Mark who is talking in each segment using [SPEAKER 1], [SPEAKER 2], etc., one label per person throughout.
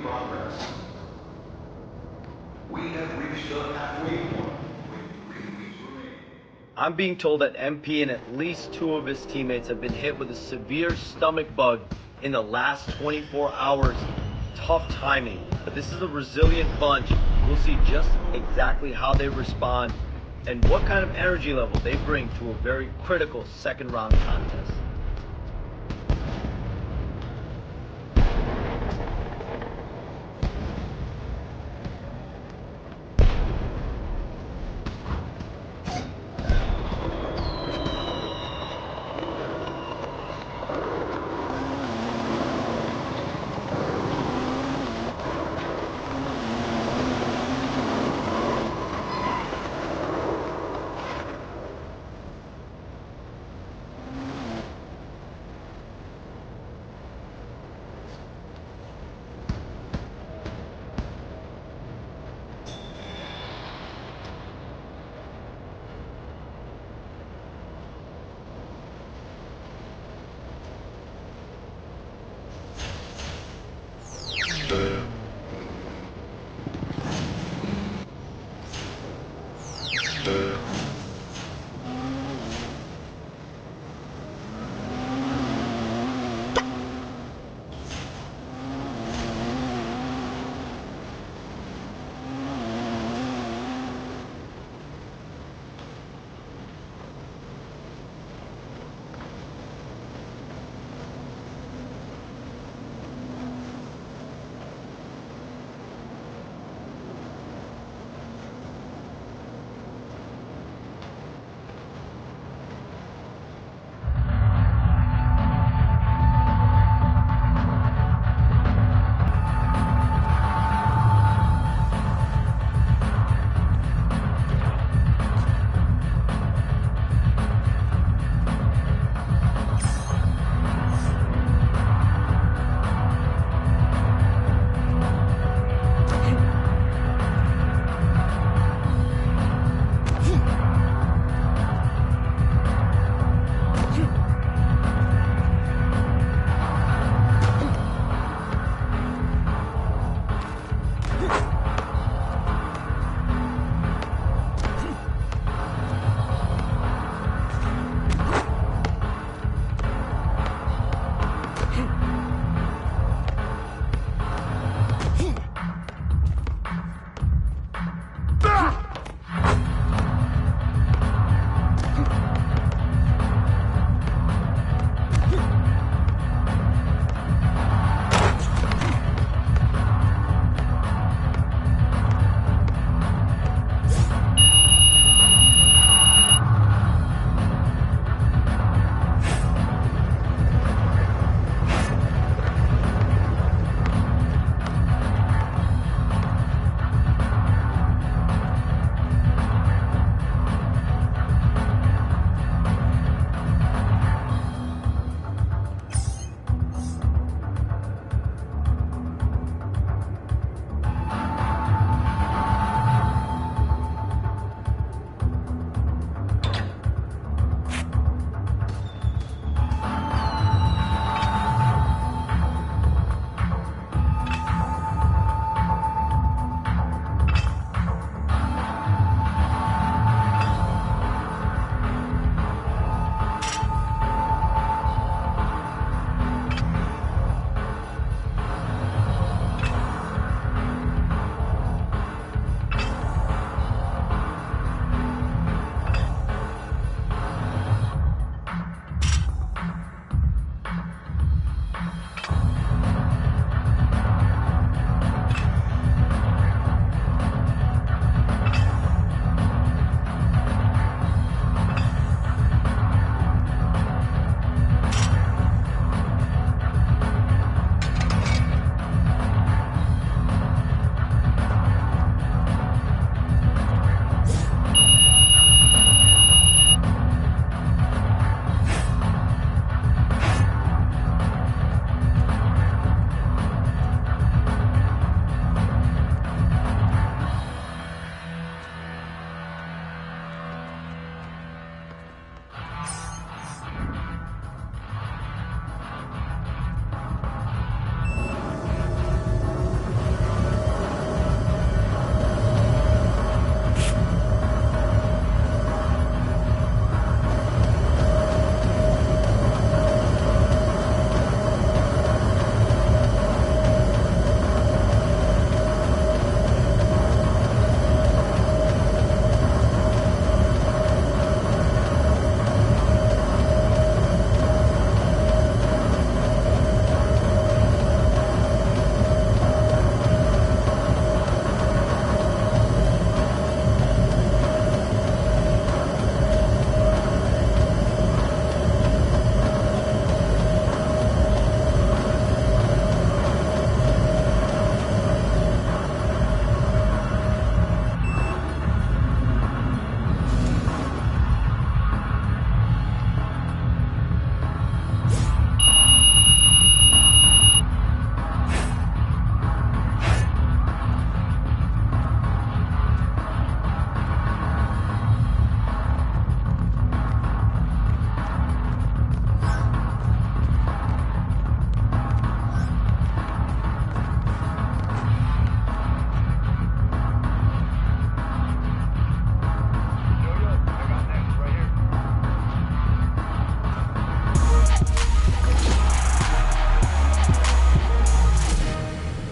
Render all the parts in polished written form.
[SPEAKER 1] progress. We have reached the halfway point when three weeks remain. I'm being told that MP and at least two of his teammates have been hit with a severe stomach bug in the last 24 hours. Tough timing, but this is a resilient bunch. We'll see just exactly how they respond and what kind of energy level they bring to a very critical second round contest.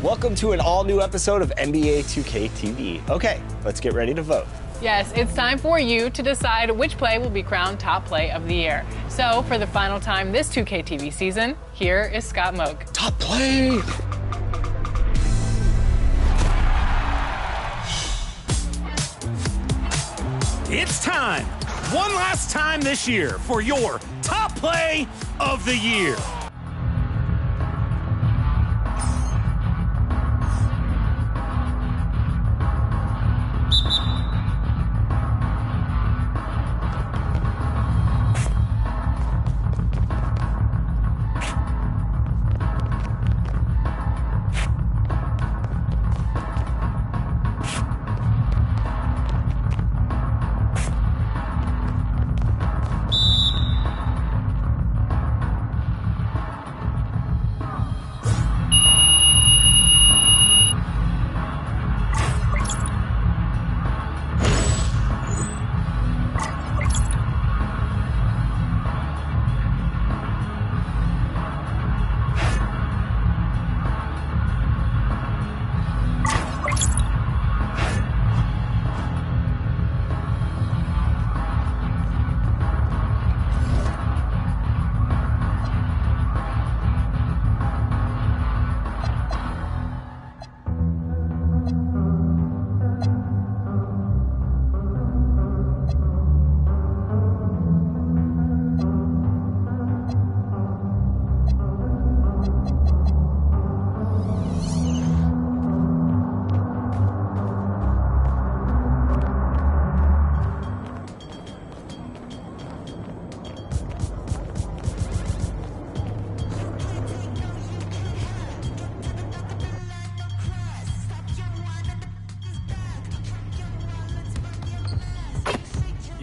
[SPEAKER 2] Welcome to an all-new episode of NBA 2K TV. Okay, let's get ready to vote.
[SPEAKER 3] Yes, it's time for you to decide which play will be crowned top play of the year. So, for the final time this 2K TV season, here is Scott Moak.
[SPEAKER 2] Top play!
[SPEAKER 4] It's time, one last time this year, for your top play of the year.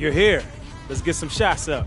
[SPEAKER 4] You're here. Let's get some shots up.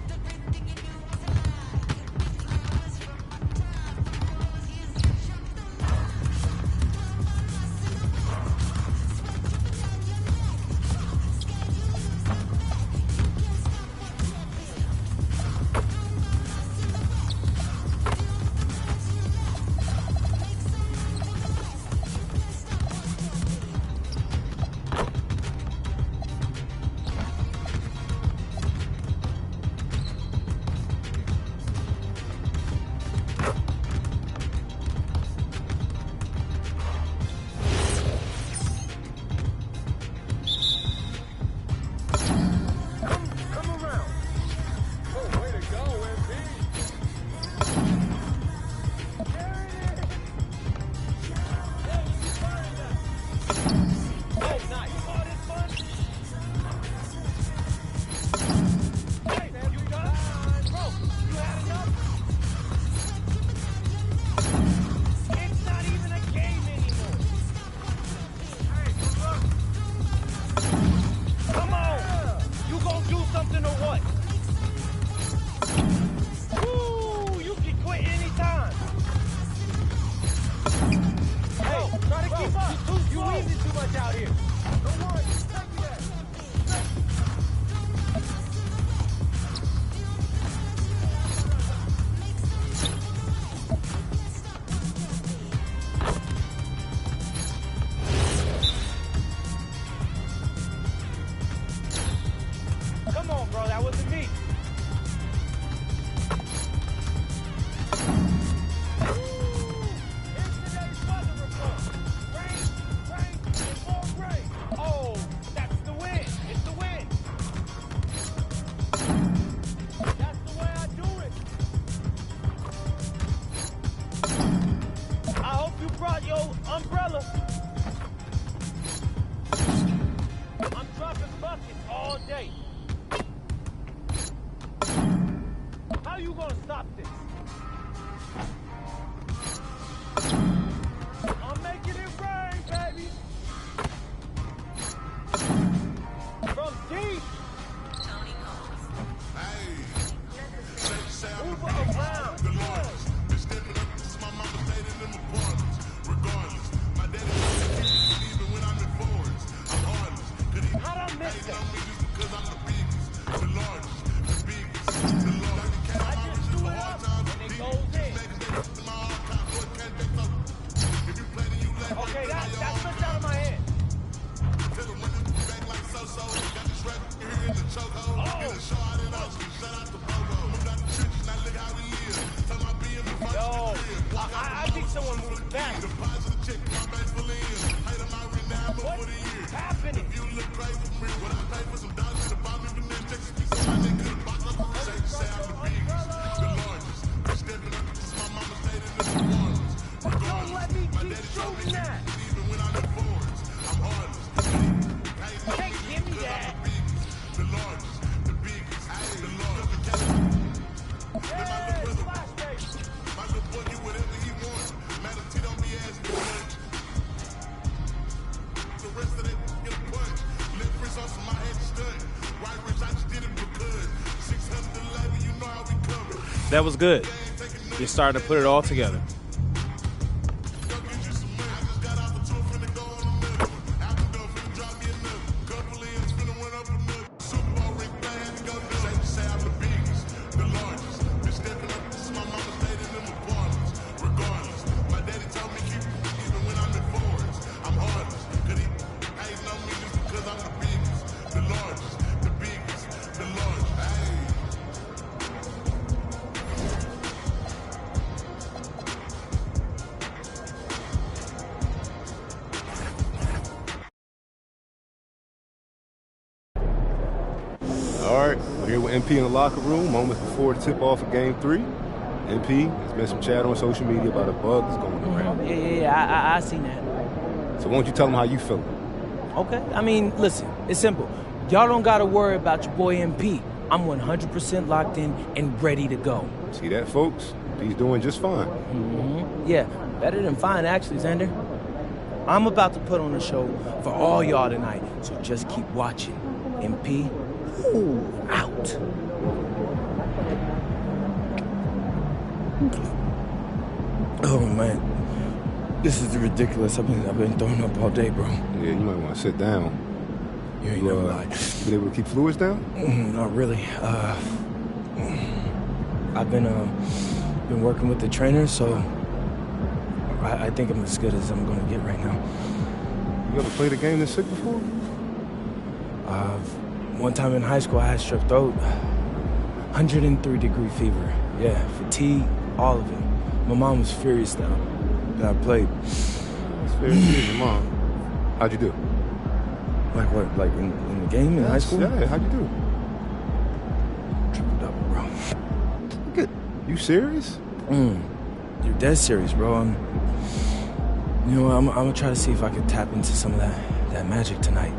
[SPEAKER 4] back. What's happening? Don't let me keep shooting that. Hey, give me that.
[SPEAKER 5] That was good. You're starting to put it all together.
[SPEAKER 6] All right, we're here with MP in the locker room, moments before the tip-off of Game 3. MP, there's been some chat on social media about a bug that's going around.
[SPEAKER 7] Yeah, I seen that.
[SPEAKER 6] So why don't you tell them how you feel?
[SPEAKER 7] Okay, I mean, listen, it's simple. Y'all don't gotta worry about your boy MP. I'm 100% locked in and ready to go.
[SPEAKER 6] See that, folks? MP's doing just fine.
[SPEAKER 7] Yeah, better than fine, actually, Xander. I'm about to put on a show for all y'all tonight, so just keep watching. MP, out. Oh, man. This is ridiculous. I've been throwing up all day, bro.
[SPEAKER 6] Yeah, you might want to sit down.
[SPEAKER 7] You ain't never lied.
[SPEAKER 6] You been able to keep fluids down?
[SPEAKER 7] Not really. I've been working with the trainer, so I think I'm as good as I'm gonna get right now.
[SPEAKER 6] You ever played a game this sick before?
[SPEAKER 7] One time in high school, I had strep throat. 103-degree fever. Yeah, fatigue, all of it. My mom was furious that I played.
[SPEAKER 6] It's very serious, your mom. How'd you do?
[SPEAKER 7] Like what? Like in the game in high school?
[SPEAKER 6] Yeah, how'd you do?
[SPEAKER 7] Triple-double, bro.
[SPEAKER 6] Look at you serious?
[SPEAKER 7] You're dead serious, bro. You know, I'm gonna try to see if I can tap into some of that magic tonight.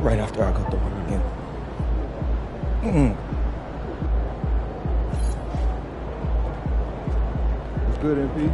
[SPEAKER 7] Right after I go through it again.
[SPEAKER 6] What's good, MP?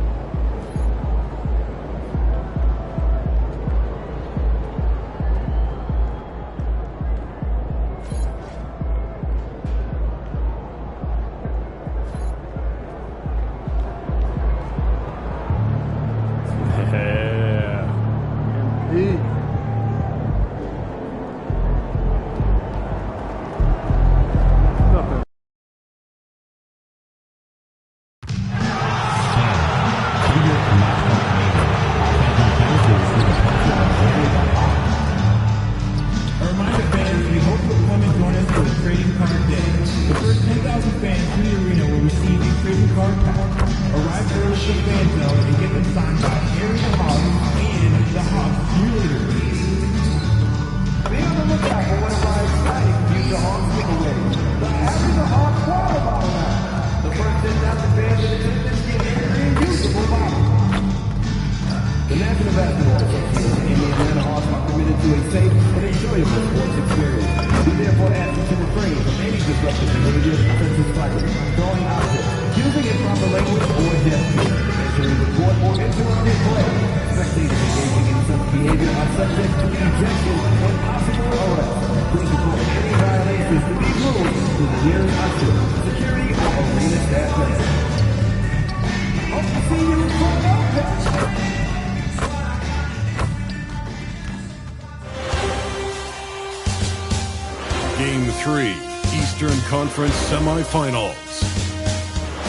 [SPEAKER 8] Game 3, Eastern Conference Semifinals.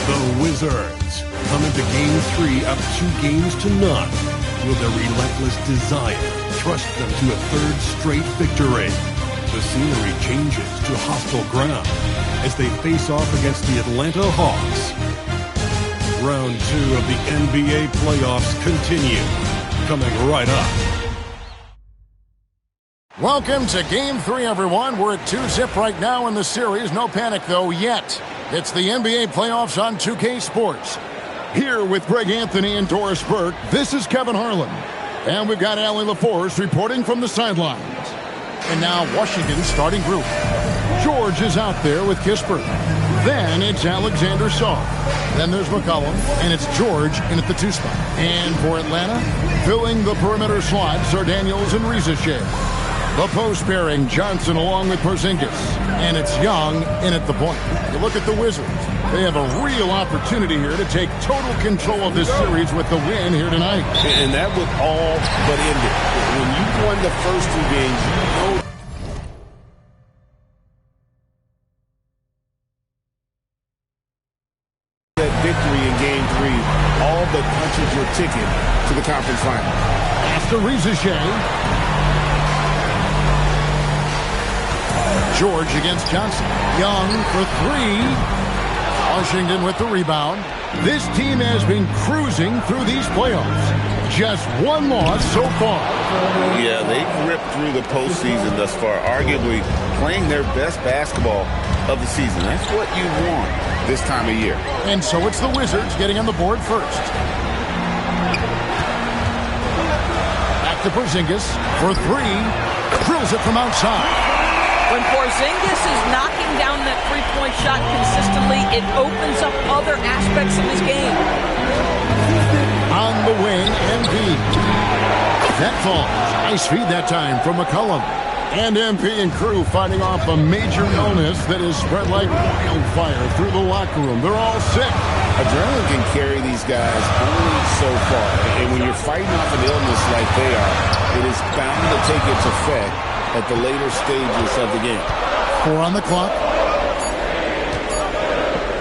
[SPEAKER 8] The Wizards come into Game 3 up 2-0. Will their relentless desire thrust them to a third straight victory? The scenery changes to hostile ground as they face off against the Atlanta Hawks. Round 2 of the NBA playoffs continue. Coming right up.
[SPEAKER 9] Welcome to Game 3, everyone. We're at 2-0 right now in the series. No panic, though, yet. It's the NBA playoffs on 2K Sports. Here with Greg Anthony and Doris Burke, this is Kevin Harlan. And we've got Allie LaForce reporting from the sidelines. And now Washington's starting group. George is out there with Kispert. Then it's Alexander Saw. Then there's McCollum, and it's George in at the 2 spot. And for Atlanta, filling the perimeter slots are Daniels and Riza-Shea. The post pairing, Johnson along with Porzingis. And it's Young in at the point. You look at the Wizards. They have a real opportunity here to take total control of this series with the win here tonight.
[SPEAKER 6] And that would all but end it. When you won the first 2 games, you know that victory in Game 3, all the punches your ticket to the conference final.
[SPEAKER 9] After Riza-Shea. George against Johnson. Young for 3. Washington with the rebound. This team has been cruising through these playoffs. Just 1 loss so far.
[SPEAKER 6] Yeah, they've ripped through the postseason thus far, arguably playing their best basketball of the season. That's what you want this time of year.
[SPEAKER 9] And so it's the Wizards getting on the board first. Back to Porzingis for 3. Drills it from outside.
[SPEAKER 10] When Porzingis is knocking down that three-point shot consistently, it opens up other aspects of his game.
[SPEAKER 9] On the wing, MP. That falls. Nice feed that time from McCollum. And MP and crew fighting off a major illness that is spread like wildfire through the locker room. They're all sick.
[SPEAKER 6] Adrenaline can carry these guys only so far. And when you're fighting off an illness like they are, it is bound to take its effect at the later stages of the game.
[SPEAKER 9] 4 on the clock.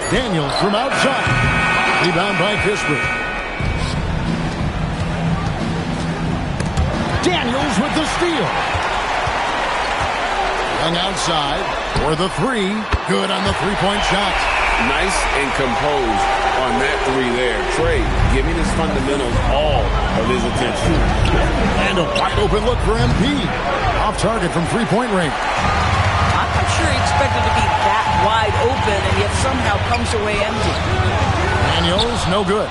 [SPEAKER 9] Daniels from outside. Rebound by Kispert. Daniels with the steal. Young outside for the 3. Good on the 3-point shot.
[SPEAKER 6] Nice and composed on that 3 there. Trey giving his fundamentals all of his attention.
[SPEAKER 9] And a wide open look for MP. Off target from 3-point range.
[SPEAKER 10] I'm not sure he expected to be that wide open and yet somehow comes away empty.
[SPEAKER 9] Daniels, no good.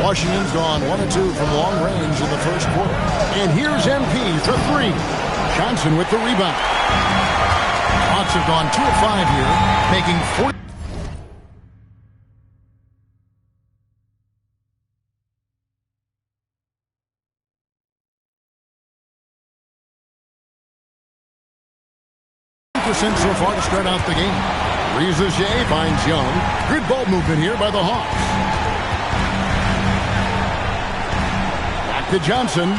[SPEAKER 9] Washington's gone 1 of 2 from long range in the first quarter. And here's MP for 3. Johnson with the rebound. Hawks have gone 2 of 5 here, making 40. So far to start out the game. Riza-Shea finds Young. Good ball movement here by the Hawks. Back to Johnson.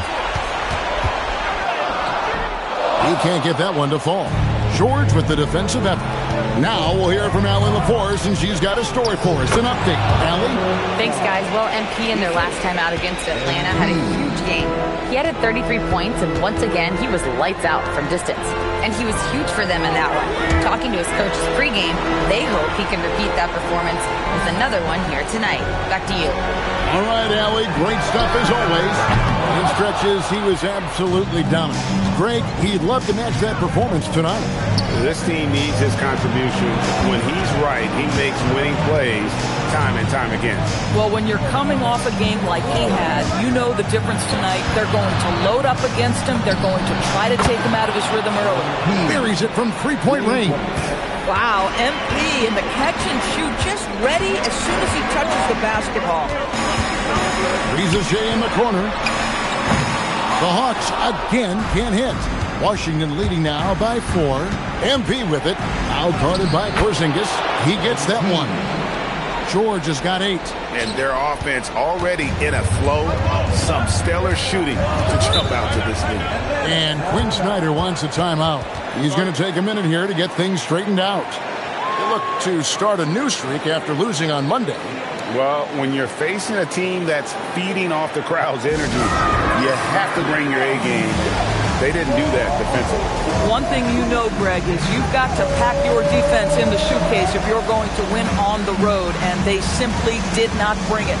[SPEAKER 9] He can't get that one to fall. George with the defensive effort. Now we'll hear from Allie LaForce, and she's got a story for us. An update. Allie?
[SPEAKER 11] Thanks, guys. Well, MP in their last time out against Atlanta had a huge game. He added 33 points, and once again, he was lights out from distance. And he was huge for them in that one. Talking to his coaches pregame, they hope he can repeat that performance with another one here tonight. Back to you.
[SPEAKER 9] All right, Allie. Great stuff as always. In stretches, he was absolutely dominant. Greg, he'd love to match that performance tonight.
[SPEAKER 6] This team needs his contribution. When he's right, he makes winning plays time and time again.
[SPEAKER 10] Well, when you're coming off a game like he had, you know the difference tonight. They're going to load up against him. They're going to try to take him out of his rhythm early.
[SPEAKER 9] He buries it from 3-point range.
[SPEAKER 10] Wow, MP in the catch and shoot, just ready as soon as he touches the basketball.
[SPEAKER 9] Riza-Shea in the corner. The Hawks again can't hit. Washington leading now by 4. MP with it. Out guarded by Porzingis. He gets that one. George has got 8.
[SPEAKER 6] And their offense already in a flow. Some stellar shooting to jump out to this lead.
[SPEAKER 9] And Quinn Snyder wants a timeout. He's going to take a minute here to get things straightened out. They look to start a new streak after losing on Monday.
[SPEAKER 6] Well, when you're facing a team that's feeding off the crowd's energy, you have to bring your A game They didn't do that defensively.
[SPEAKER 10] One thing you know, Greg, is you've got to pack your defense in the suitcase if you're going to win on the road, and they simply did not bring it.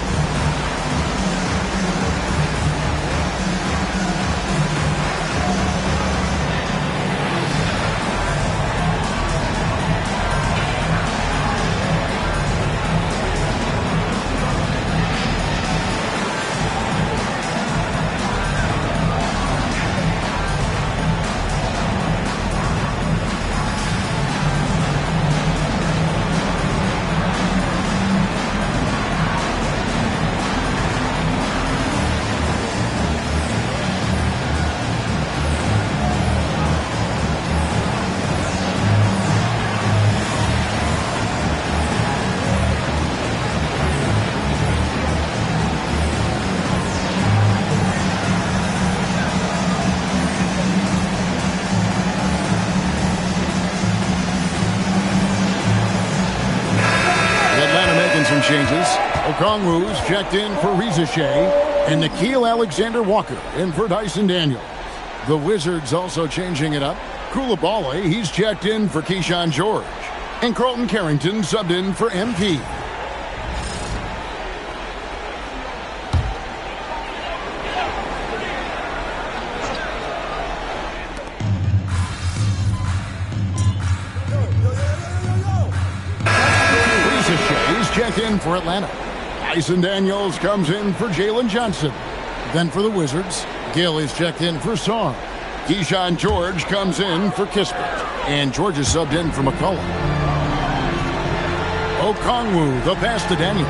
[SPEAKER 9] Some changes. Okongwu's checked in for Rizashea, and Nickeil Alexander-Walker in for Dyson Daniels. The Wizards also changing it up. Koulibaly, he's checked in for Keyshawn George, and Carlton Carrington subbed in for MP. Checked in for Atlanta. Dyson Daniels comes in for Jalen Johnson. Then for the Wizards, Gill is checked in for Song. Keyshawn George comes in for Kispert. And George is subbed in for McCollum. Okongwu, the pass to Daniels.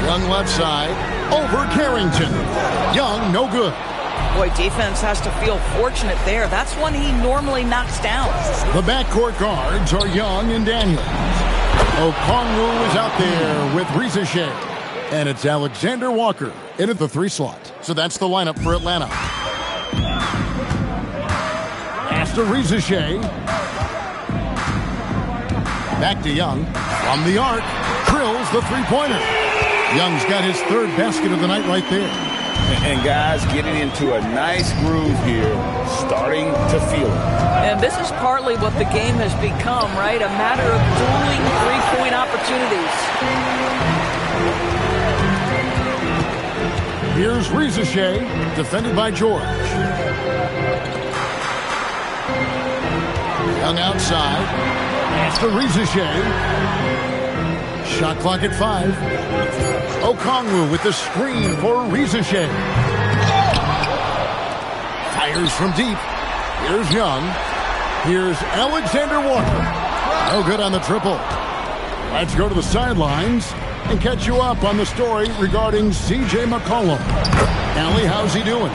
[SPEAKER 9] Young left side, over Carrington. Young, no good.
[SPEAKER 10] Boy, defense has to feel fortunate there. That's one he normally knocks down.
[SPEAKER 9] The backcourt guards are Young and Daniels. Okongwu is out there with Rizashea. And it's Alexander Walker in at the 3 slot. So that's the lineup for Atlanta. After Rizashea. Back to Young. From the arc, drills the three-pointer. Young's got his 3rd basket of the night right there.
[SPEAKER 6] And guys getting into a nice groove here, starting to feel it.
[SPEAKER 10] And this is partly what the game has become, right? A matter of dueling three-point opportunities.
[SPEAKER 9] Here's Rizashea, defended by George. Young outside. After Rizashea. Shot clock at 5. Okongwu with the screen for Rizashea. Fires from deep. Here's Young. Here's Alexander Walker. No good on the triple. Let's go to the sidelines and catch you up on the story regarding C.J. McCollum. Allie, how's he doing?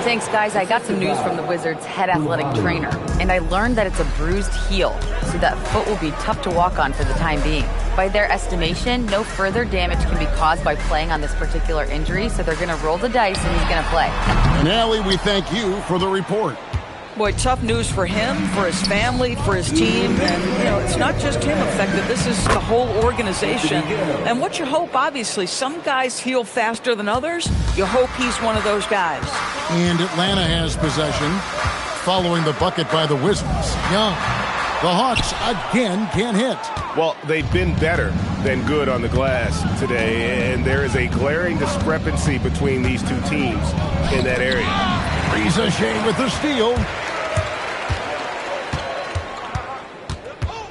[SPEAKER 11] Thanks, guys. I got some news from the Wizards' head athletic trainer, and I learned that it's a bruised heel, so that foot will be tough to walk on for the time being. By their estimation, no further damage can be caused by playing on this particular injury, so they're going to roll the dice and he's going to play.
[SPEAKER 9] And Allie, we thank you for the report.
[SPEAKER 10] Boy, tough news for him, for his family, for his team. And, you know, it's not just him affected. This is the whole organization. And what you hope, obviously, some guys heal faster than others. You hope he's one of those guys.
[SPEAKER 9] And Atlanta has possession following the bucket by the Wizards. Young. The Hawks again can't hit.
[SPEAKER 12] Well, they've been better than good on the glass today, and there is a glaring discrepancy between these two teams in that area.
[SPEAKER 9] Rizashea with the steal.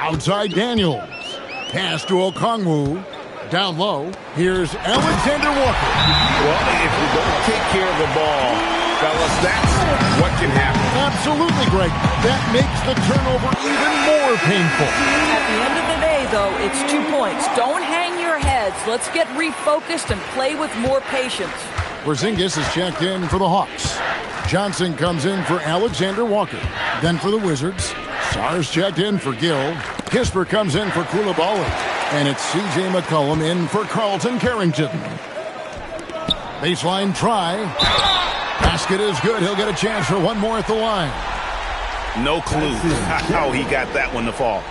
[SPEAKER 9] Outside Daniels. Pass to Okongwu. Down low. Here's Alexander Walker.
[SPEAKER 12] Well, if we don't take care of the ball, fellas, that's what can happen.
[SPEAKER 9] Absolutely, Greg. That makes the turnover even more painful.
[SPEAKER 10] At the end of the day, though, it's 2 points. Don't hang your heads. Let's get refocused and play with more patience.
[SPEAKER 9] Porzingis is checked in for the Hawks. Johnson comes in for Alexander Walker. Then for the Wizards, Sar's checked in for Gill. Kispert comes in for Koulibaly. And it's C.J. McCollum in for Carlton Carrington. Baseline try. Basket is good. He'll get a chance for one more at the line.
[SPEAKER 12] No clue how he got that one to fall.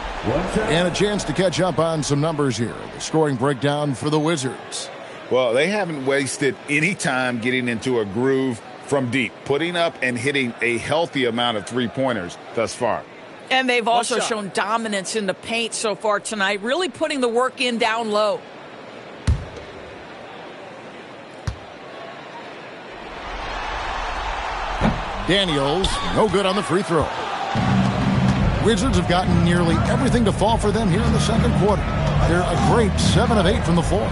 [SPEAKER 9] And a chance to catch up on some numbers here. The scoring breakdown for the Wizards.
[SPEAKER 6] Well, they haven't wasted any time getting into a groove from deep, putting up and hitting a healthy amount of three-pointers thus far.
[SPEAKER 10] And they've also shown dominance in the paint so far tonight, really putting the work in down low.
[SPEAKER 9] Daniels, no good on the free throw. Wizards have gotten nearly everything to fall for them here in the second quarter. They're a great 7 of 8 from the floor.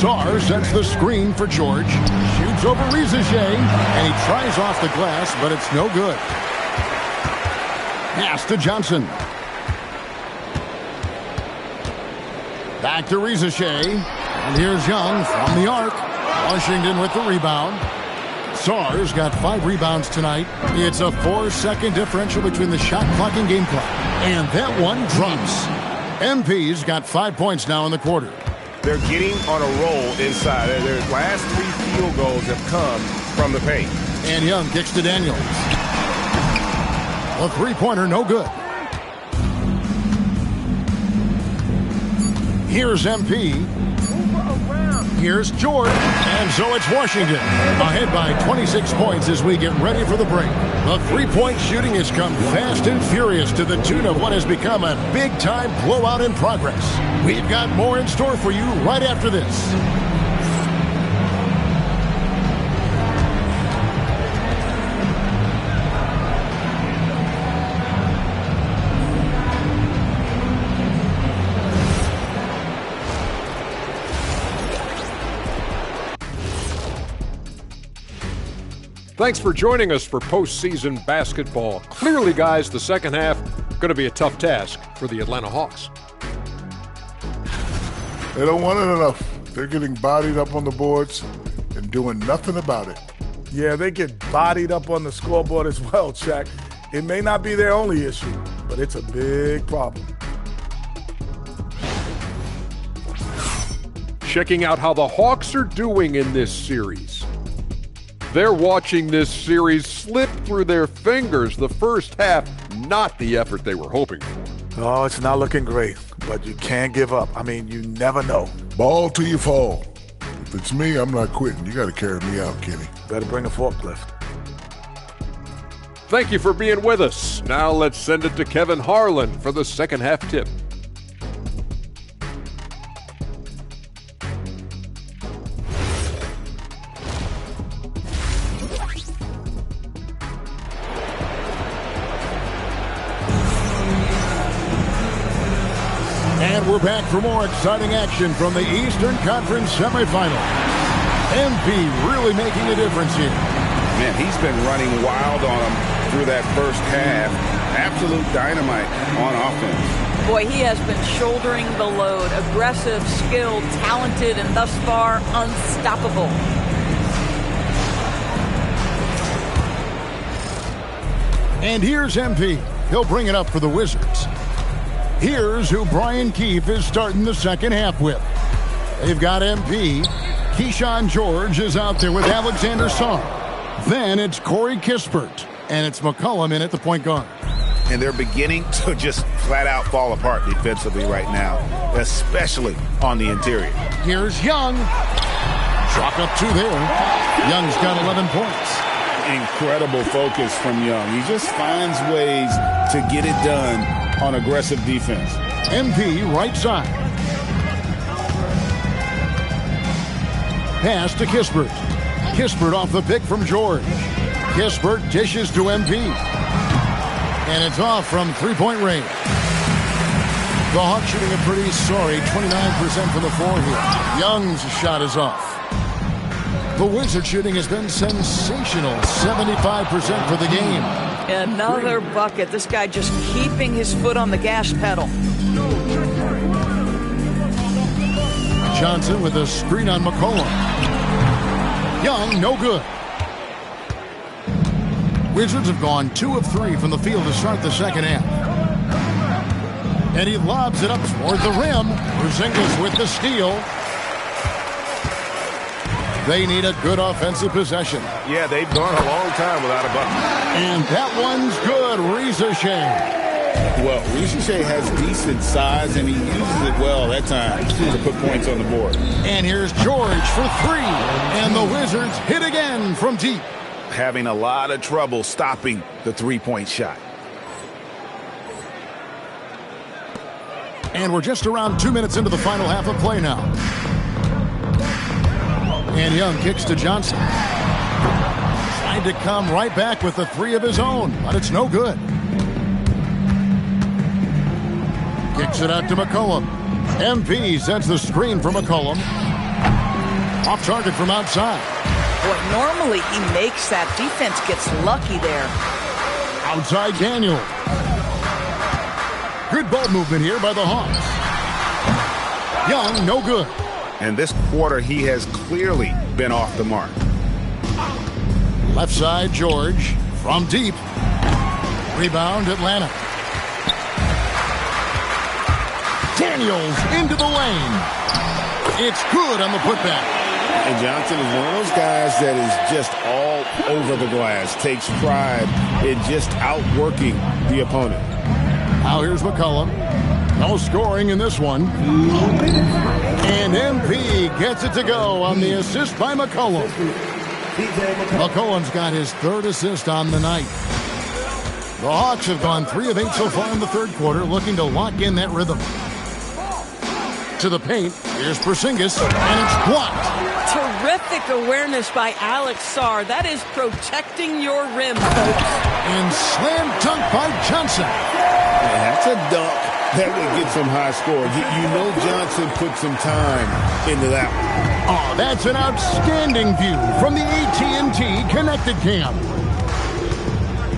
[SPEAKER 9] Sarr sets the screen for George. Shoots over Rizachet, and he tries off the glass, but it's no good. Pass to Johnson. Back to Rizachet. And here's Young from the arc. Washington with the rebound. Sarr's got 5 rebounds tonight. It's a 4-second differential between the shot clock and game clock. And that one drops. MP's got 5 points now in the quarter.
[SPEAKER 12] They're getting on a roll inside. Their last 3 field goals have come from the paint.
[SPEAKER 9] And Young kicks to Daniels. A three-pointer, no good. Here's MP. Here's George. And so it's Washington ahead by 26 points as we get ready for the break. The three-point shooting has come fast and furious to the tune of what has become a big-time blowout in progress. We've got more in store for you right after this.
[SPEAKER 13] Thanks for joining us for postseason basketball. Clearly, guys, the second half going to be a tough task for the Atlanta Hawks.
[SPEAKER 14] They don't want it enough. They're getting bodied up on the boards and doing nothing about it.
[SPEAKER 15] Yeah, they get bodied up on the scoreboard as well, Shaq. It may not be their only issue, but it's a big problem.
[SPEAKER 13] Checking out how the Hawks are doing in this series. They're watching this series slip through their fingers. The first half, not the effort they were hoping for.
[SPEAKER 15] Oh, it's not looking great, but you can't give up. I mean, you never know.
[SPEAKER 14] Ball till you fall. If it's me, I'm not quitting. You got to carry me out, Kenny.
[SPEAKER 15] Better bring a forklift.
[SPEAKER 13] Thank you for being with us. Now let's send it to Kevin Harlan for the second half tip.
[SPEAKER 9] And we're back for more exciting action from the Eastern Conference semifinal. MP really making a difference here.
[SPEAKER 6] Man, he's been running wild on them through that first half. Absolute dynamite on offense.
[SPEAKER 10] Boy, he has been shouldering the load. Aggressive, skilled, talented, and thus far unstoppable.
[SPEAKER 9] And here's MP. He'll bring it up for the Wizards. Here's who Brian Keefe is starting the second half with. They've got MP. Keyshawn George is out there with Alexander Sarr. Then it's Corey Kispert. And it's McCollum in at the point guard.
[SPEAKER 6] And they're beginning to just flat out fall apart defensively right now, especially on the interior.
[SPEAKER 9] Here's Young. Chalk up 2 there. Young's got 11 points.
[SPEAKER 6] Incredible focus from Young. He just finds ways to get it done on aggressive defense.
[SPEAKER 9] MP right side. Pass to Kispert. Kispert off the pick from George. Kispert dishes to MP. And it's off from three-point range. The Hawks shooting a pretty sorry 29% from the floor here. Young's shot is off. The Wizard shooting has been sensational. 75% for the game.
[SPEAKER 10] Another bucket. This guy just keeping his foot on the gas pedal.
[SPEAKER 9] Johnson with a screen on McCollum. Young, no good. Wizards have gone 2 of 3 from the field to start the second half. And he lobs it up toward the rim. Porzingis with the steal. They need a good offensive possession.
[SPEAKER 12] Yeah, they've gone a long time without a bucket.
[SPEAKER 9] And that one's good. Rizachet.
[SPEAKER 6] Well, Richiche has decent size, and he uses it well at times to put points on the board.
[SPEAKER 9] And here's George for three. And the Wizards hit again from deep.
[SPEAKER 12] Having a lot of trouble stopping the three-point shot.
[SPEAKER 9] And we're just around 2 minutes into the final half of play now. And Young kicks to Johnson. Tried to come right back with the three of his own, but it's no good. Kicks it out to McCollum. MP sets the screen for McCollum. Off target from outside.
[SPEAKER 10] Boy, normally he makes that. Defense gets lucky there.
[SPEAKER 9] Outside Daniel. Good ball movement here by the Hawks. Young, no good.
[SPEAKER 12] And this quarter, he has clearly been off the mark.
[SPEAKER 9] Left side, George. From deep. Rebound, Atlanta. Daniels into the lane. It's good on the putback.
[SPEAKER 6] And Johnson is one of those guys that is just all over the glass. Takes pride in just outworking the opponent.
[SPEAKER 9] Now here's McCollum. No scoring in this one. And MP gets it to go on the assist by McCollum. McCollum's got his third assist on the night. The Hawks have gone 3 of 8 so far in the third quarter, looking to lock in that rhythm. To the paint, here's Porzingis, and it's blocked.
[SPEAKER 10] Terrific awareness by Alex Sarr. That is protecting your rim, folks.
[SPEAKER 9] And slam dunk by Johnson.
[SPEAKER 6] And that's a dunk that would get some high score. You know Johnson put some time into that one.
[SPEAKER 9] Oh, that's an outstanding view from the AT&T Connected Cam.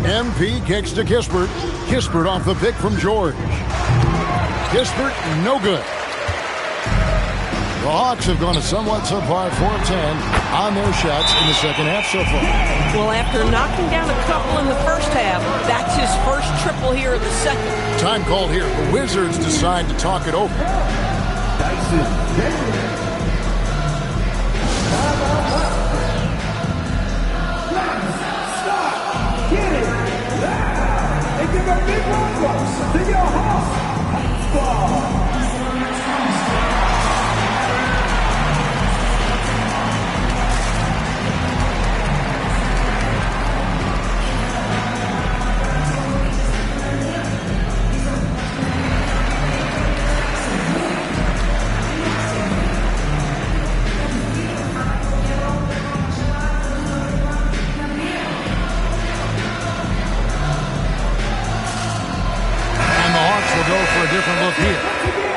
[SPEAKER 9] MP kicks to Kispert. Kispert off the pick from George. Kispert, no good. The Hawks have gone a somewhat subpar 4 of 10 on their shots in the second half so far.
[SPEAKER 10] Well, after knocking down a couple in the first half, that's his first triple here in the second.
[SPEAKER 9] Time called here. The Wizards decide to talk it over.
[SPEAKER 16] Get it! And give a big round to your house.
[SPEAKER 9] Different look here.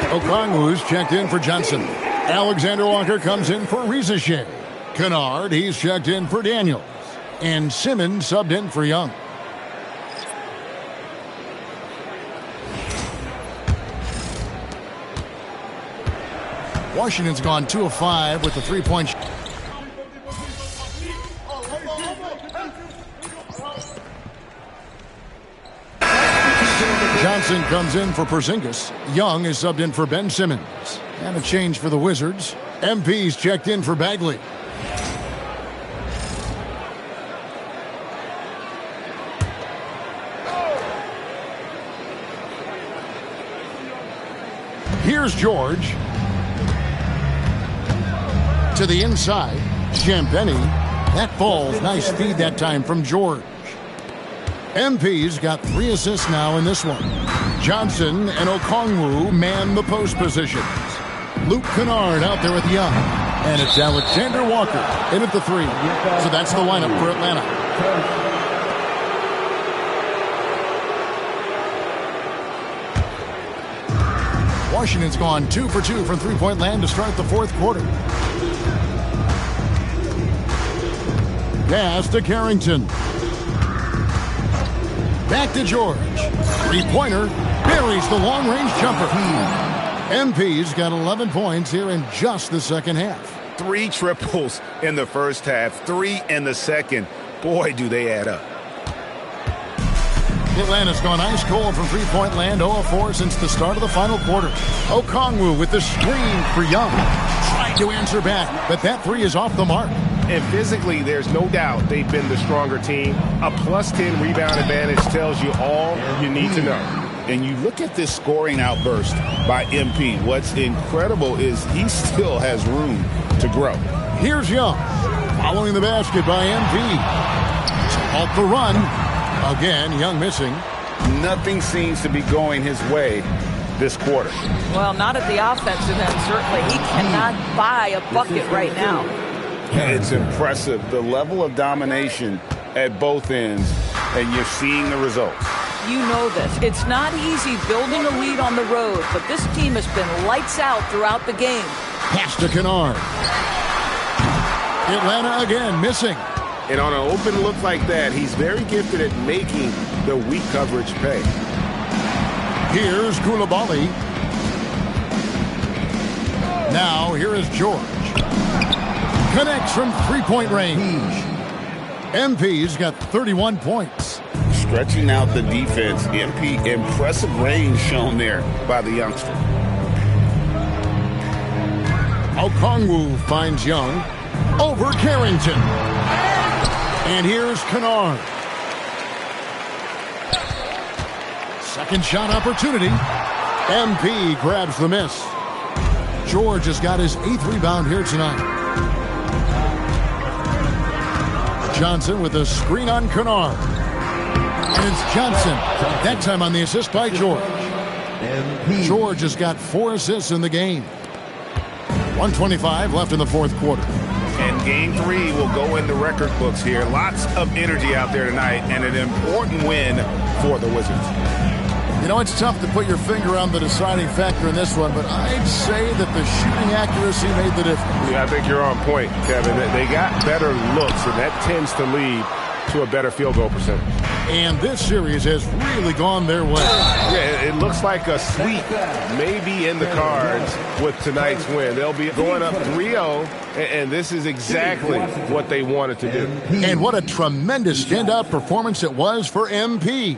[SPEAKER 9] Okongwu's checked in for Johnson. Alexander Walker comes in for Richiche. Kennard, he's checked in for Daniels. And Simmons subbed in for Young. Washington's gone 2 of 5 with the 3-point shot. Johnson comes in for Porzingis. Young is subbed in for Ben Simmons. And a change for the Wizards. MP's checked in for Bagley. Here's George. To the inside. Champagny. That falls. Nice feed that time from George. MP's got 3 assists now in this one. Johnson and Okongwu man the post positions. Luke Kennard out there with Young. And it's Alexander Walker in at the 3. So that's the lineup for Atlanta. Washington's gone 2 for 2 from three-point land to start the fourth quarter. Pass to Carrington. Back to George. Three-pointer buries the long-range jumper. MP's got 11 points here in just the second half.
[SPEAKER 12] 3 triples in the first half, 3 in the second. Boy, do they add up.
[SPEAKER 9] Atlanta's gone ice cold from three-point land, 0 of 4 since the start of the final quarter. Okongwu with the screen for Young. Tried to answer back, but that 3 is off the mark.
[SPEAKER 12] And physically, there's no doubt they've been the stronger team. A +10 rebound advantage tells you all you need to know.
[SPEAKER 6] And you look at this scoring outburst by MP. What's incredible is he still has room to grow.
[SPEAKER 9] Here's Young, following the basket by MP. Off the run. Again, Young missing.
[SPEAKER 6] Nothing seems to be going his way this quarter.
[SPEAKER 10] Well, not at the offensive end, certainly. He cannot buy a bucket right now.
[SPEAKER 6] It's impressive, the level of domination at both ends, and you're seeing the results.
[SPEAKER 10] You know this. It's not easy building a lead on the road, but this team has been lights out throughout the game.
[SPEAKER 9] Pass to Kennard. Atlanta again missing.
[SPEAKER 12] And on an open look like that, he's very gifted at making the weak coverage pay.
[SPEAKER 9] Here's Koulibaly. Now here is George. Connects from three-point range. MP's got 31 points.
[SPEAKER 6] Stretching out the defense. MP, impressive range shown there by the youngster.
[SPEAKER 9] Okongwu finds Young. Over Carrington. And here's Kennard. Second shot opportunity. MP grabs the miss. George has got his 8th rebound here tonight. Johnson with a screen on Kennard. And it's Johnson. That time on the assist by George. George has got 4 assists in the game. 1:25 left in the fourth quarter.
[SPEAKER 12] And game 3 will go in the record books here. Lots of energy out there tonight, and an important win for the Wizards.
[SPEAKER 9] You know, it's tough to put your finger on the deciding factor in this one, but I'd say that the shooting accuracy made the difference.
[SPEAKER 12] Yeah, I think you're on point, Kevin. They got better looks, and that tends to lead to a better field goal percentage.
[SPEAKER 9] And this series has really gone their way.
[SPEAKER 12] Yeah, it looks like a sweep may be in the cards with tonight's win. They'll be going up 3-0, and this is exactly what they wanted to do.
[SPEAKER 9] And what a tremendous standout performance it was for MP.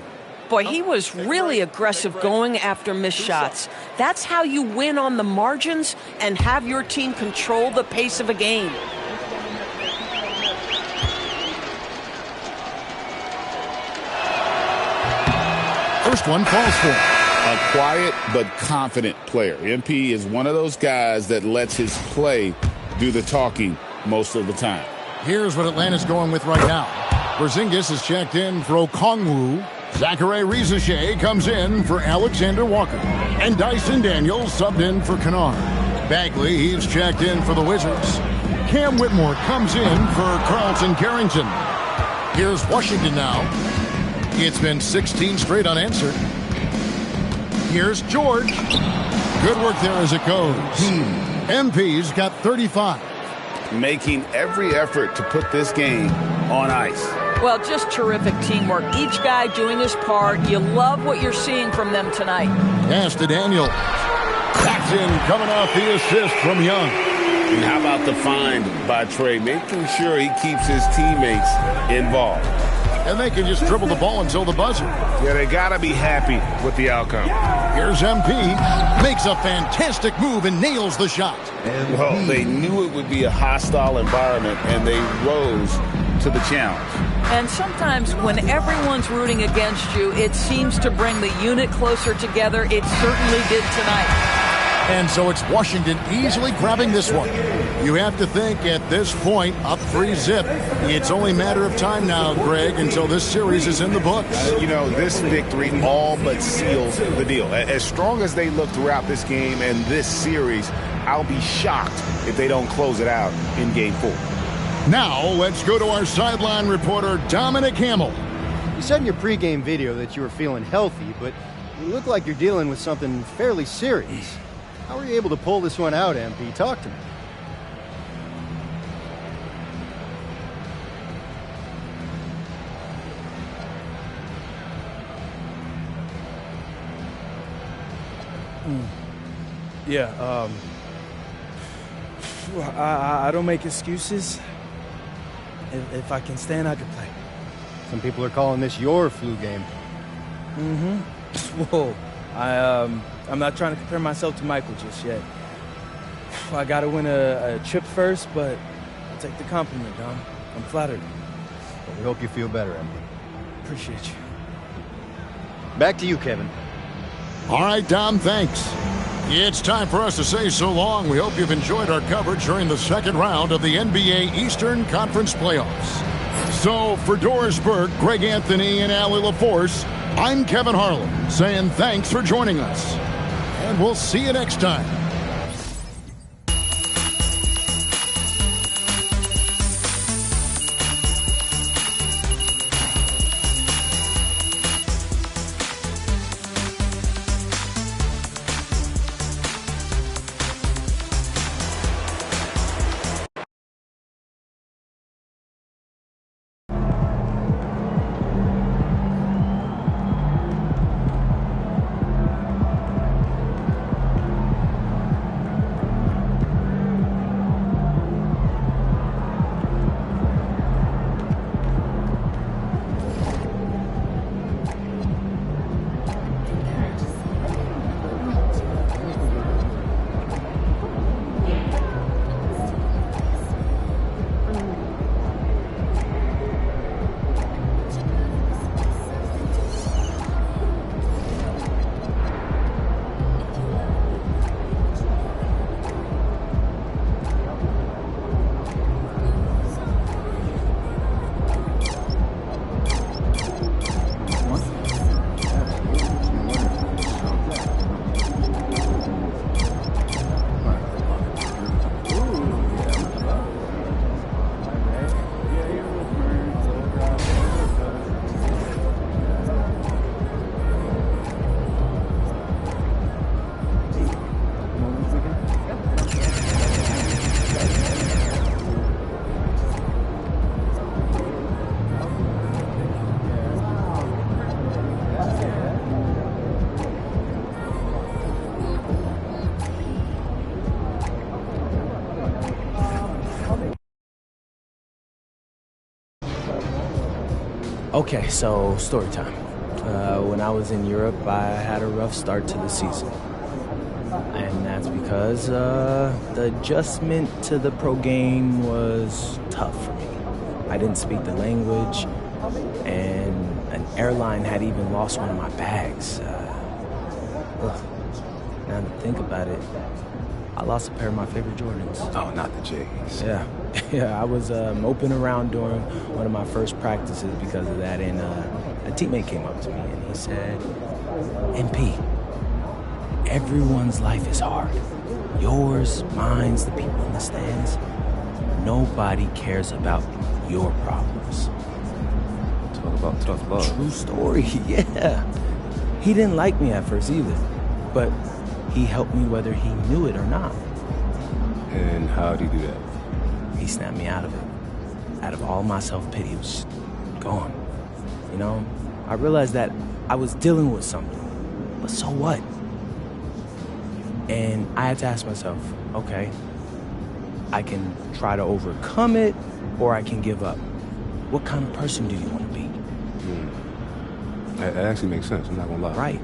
[SPEAKER 10] Boy, he was really aggressive going after missed shots. That's how you win on the margins and have your team control the pace of a game.
[SPEAKER 9] First one falls for.
[SPEAKER 6] A quiet but confident player. MP is one of those guys that lets his play do the talking most of the time.
[SPEAKER 9] Here's what Atlanta's going with right now. Porzingis is checked in for Okongwu. Zachary Rizachet comes in for Alexander Walker. And Dyson Daniels subbed in for Kennard. Bagley, he's checked in for the Wizards. Cam Whitmore comes in for Carlton Carrington. Here's Washington now. It's been 16 straight unanswered. Here's George. Good work there as it goes. MP's got 35.
[SPEAKER 6] Making every effort to put this game on ice.
[SPEAKER 10] Well, just terrific teamwork. Each guy doing his part. You love what you're seeing from them tonight.
[SPEAKER 9] Pass to Daniel. That's in, coming off the assist from Young.
[SPEAKER 6] And how about the find by Trey, making sure he keeps his teammates involved.
[SPEAKER 9] And they can just dribble the ball until the buzzer.
[SPEAKER 12] Yeah, they got to be happy with the outcome.
[SPEAKER 9] Here's MP. Makes a fantastic move and nails the shot.
[SPEAKER 6] Well, they knew it would be a hostile environment, and they rose to the challenge.
[SPEAKER 10] And sometimes when everyone's rooting against you, it seems to bring the unit closer together. It certainly did tonight.
[SPEAKER 9] And so it's Washington easily grabbing this one. You have to think at this point, up 3-0. It's only a matter of time now, Greg, until this series is in the books.
[SPEAKER 12] You know, this victory all but seals the deal. As strong as they look throughout this game and this series, I'll be shocked if they don't close it out in Game 4.
[SPEAKER 9] Now, let's go to our sideline reporter, Dominic Hamill.
[SPEAKER 17] You said in your pregame video that you were feeling healthy, but you look like you're dealing with something fairly serious. How were you able to pull this one out, MP? Talk to me.
[SPEAKER 7] Yeah, I don't make excuses. If I can stand, I can play.
[SPEAKER 17] Some people are calling this your flu game.
[SPEAKER 7] Whoa. I'm not trying to compare myself to Michael just yet. I got to win a trip first, but I'll take the compliment, Dom. I'm flattered.
[SPEAKER 17] Well, we hope you feel better, MP.
[SPEAKER 7] Appreciate you.
[SPEAKER 17] Back to you, Kevin.
[SPEAKER 9] All right, Dom, thanks. It's time for us to say so long. We hope you've enjoyed our coverage during the second round of the NBA Eastern Conference Playoffs. So, for Doris Burke, Greg Anthony, and Allie LaForce, I'm Kevin Harlan, saying thanks for joining us. And we'll see you next time.
[SPEAKER 7] Okay, so story time. When I was in Europe, I had a rough start to the season. And that's because the adjustment to the pro game was tough for me. I didn't speak the language, and an airline had even lost one of my bags. Now to think about it, I lost a pair of my favorite Jordans.
[SPEAKER 18] Oh, not the J's.
[SPEAKER 7] Yeah. Yeah, I was moping around during one of my first practices because of that, and a teammate came up to me and he said, MP, everyone's life is hard. Yours, mine, the people in the stands. Nobody cares about your problems.
[SPEAKER 18] Talk about tough love.
[SPEAKER 7] True story, yeah. He didn't like me at first either, but he helped me whether he knew it or not.
[SPEAKER 18] And how'd he do that?
[SPEAKER 7] He snapped me out of it. Out of all my self-pity, it was gone. You know, I realized that I was dealing with something, but so what? And I had to ask myself, okay, I can try to overcome it, or I can give up. What kind of person do you want to be?
[SPEAKER 18] That actually makes sense, I'm not gonna lie.
[SPEAKER 7] Right.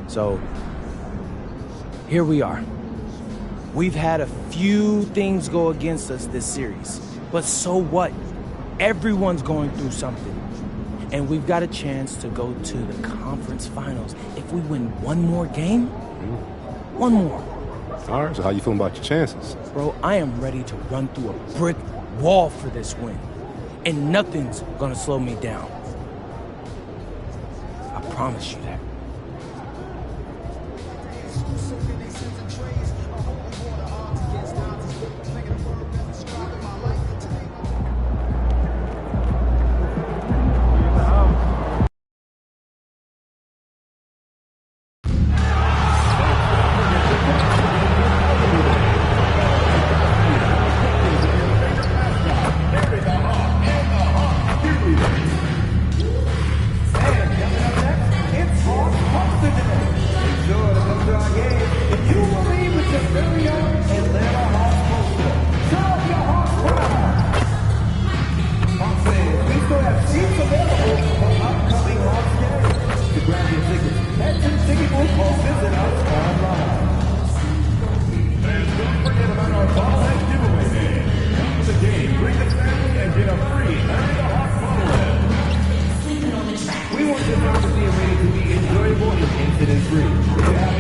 [SPEAKER 7] So, here we are. We've had a few things go against us this series, but so what? Everyone's going through something. And we've got a chance to go to the conference finals if we win one more game. One more.
[SPEAKER 18] All right, so how you feeling about your chances?
[SPEAKER 7] Bro, I am ready to run through a brick wall for this win. And nothing's gonna slow me down. I promise you that.
[SPEAKER 16] We want this opportunity to be enjoyable and incident-free.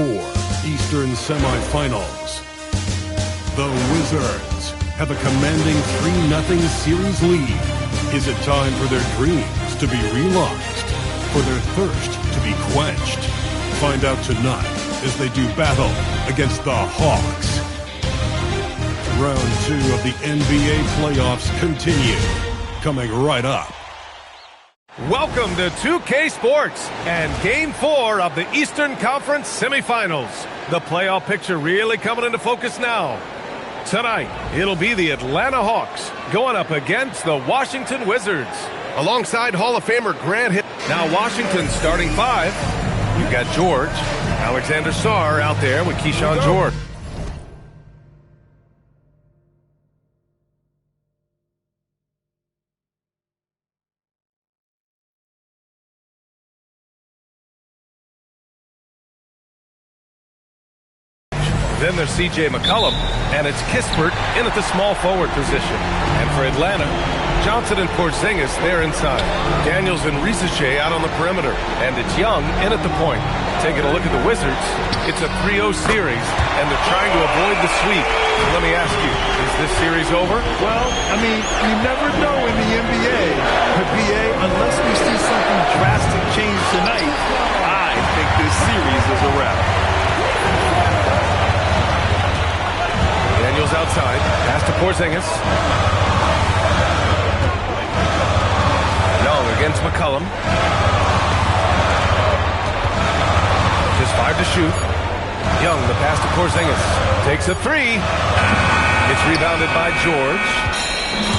[SPEAKER 8] 4 Eastern semifinals. The Wizards have a commanding 3-0 series lead. Is it time for their dreams to be realized? For their thirst to be quenched? Find out tonight as they do battle against the Hawks. Round 2 of the NBA playoffs continue. Coming right up.
[SPEAKER 19] Welcome to 2K Sports and Game 4 of the Eastern Conference semifinals. The playoff picture really coming into focus now. Tonight, it'll be the Atlanta Hawks going up against the Washington Wizards. Alongside Hall of Famer Grant Hill. Now Washington's starting 5. You've got George, Alexander Sarr out there with Keyshawn George. Then there's C.J. McCollum, and it's Kispert in at the small forward position. And for Atlanta, Johnson and Porzingis, they're inside. Daniels and Risache out on the perimeter. And it's Young in at the point. Taking a look at the Wizards, it's a 3-0 series, and they're trying to avoid the sweep. Let me ask you, is this series over?
[SPEAKER 20] Well, I mean, you never know in the NBA. But BA, unless we see something drastic change tonight, I think this series is a wrap.
[SPEAKER 19] Daniels outside. Pass to Porzingis. Young against McCollum. Just 5 to shoot. Young, the pass to Porzingis. Takes a 3. It's rebounded by George.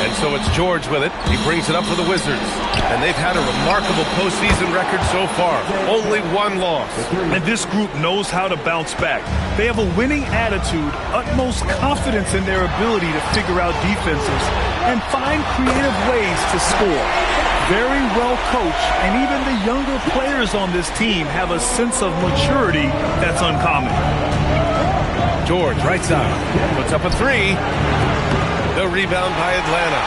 [SPEAKER 19] And so it's George with it. He brings it up for the Wizards. And they've had a remarkable postseason record so far. Only 1 loss.
[SPEAKER 20] And this group knows how to bounce back. They have a winning attitude, utmost confidence in their ability to figure out defenses, and find creative ways to score. Very well coached, and even the younger players on this team have a sense of maturity that's uncommon.
[SPEAKER 19] George, right side, puts up a 3. The rebound by Atlanta.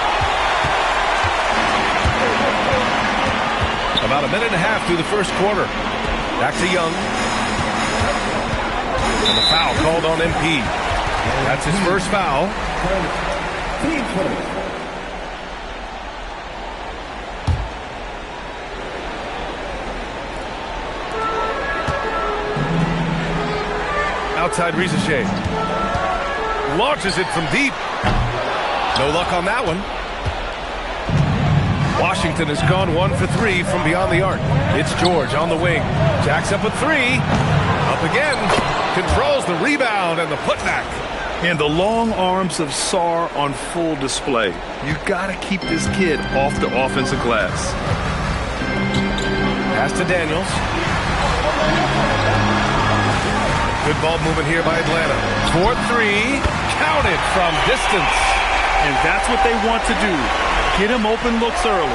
[SPEAKER 19] About a minute and a half through the first quarter. Back to Young. And the foul called on MP. That's his first foul. Outside Risache. Launches it from deep. No luck on that one. Washington has gone 1 for 3 from beyond the arc. It's George on the wing. Jacks up a 3. Up again. Controls the rebound and the putback.
[SPEAKER 20] And the long arms of Sarr on full display. You got to keep this kid off the offensive glass.
[SPEAKER 19] Pass to Daniels. Good ball movement here by Atlanta. 4-3. Counted from distance.
[SPEAKER 20] And that's what they want to do. Get him open looks early.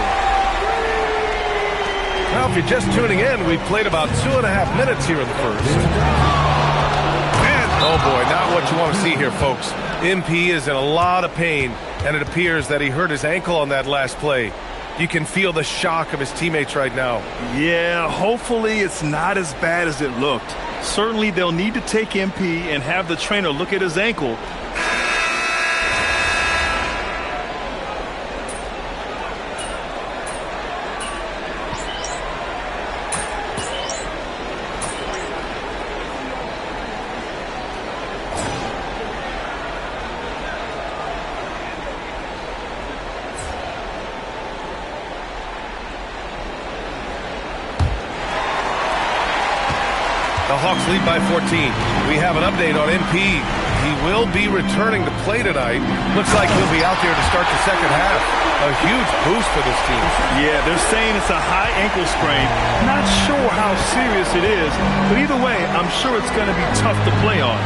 [SPEAKER 19] Well, if you're just tuning in, we've played about 2.5 minutes here in the first. And, oh boy, not what you want to see here, folks. MP is in a lot of pain, and it appears that he hurt his ankle on that last play. You can feel the shock of his teammates right now.
[SPEAKER 20] Yeah, hopefully it's not as bad as it looked. Certainly they'll need to take MP and have the trainer look at his ankle.
[SPEAKER 19] The Hawks lead by 14. We have an update on MP. He will be returning to play tonight. Looks like he'll be out there to start the second half. A huge boost for this team.
[SPEAKER 20] Yeah, they're saying it's a high ankle sprain. Not sure how serious it is, but either way, I'm sure it's going to be tough to play on.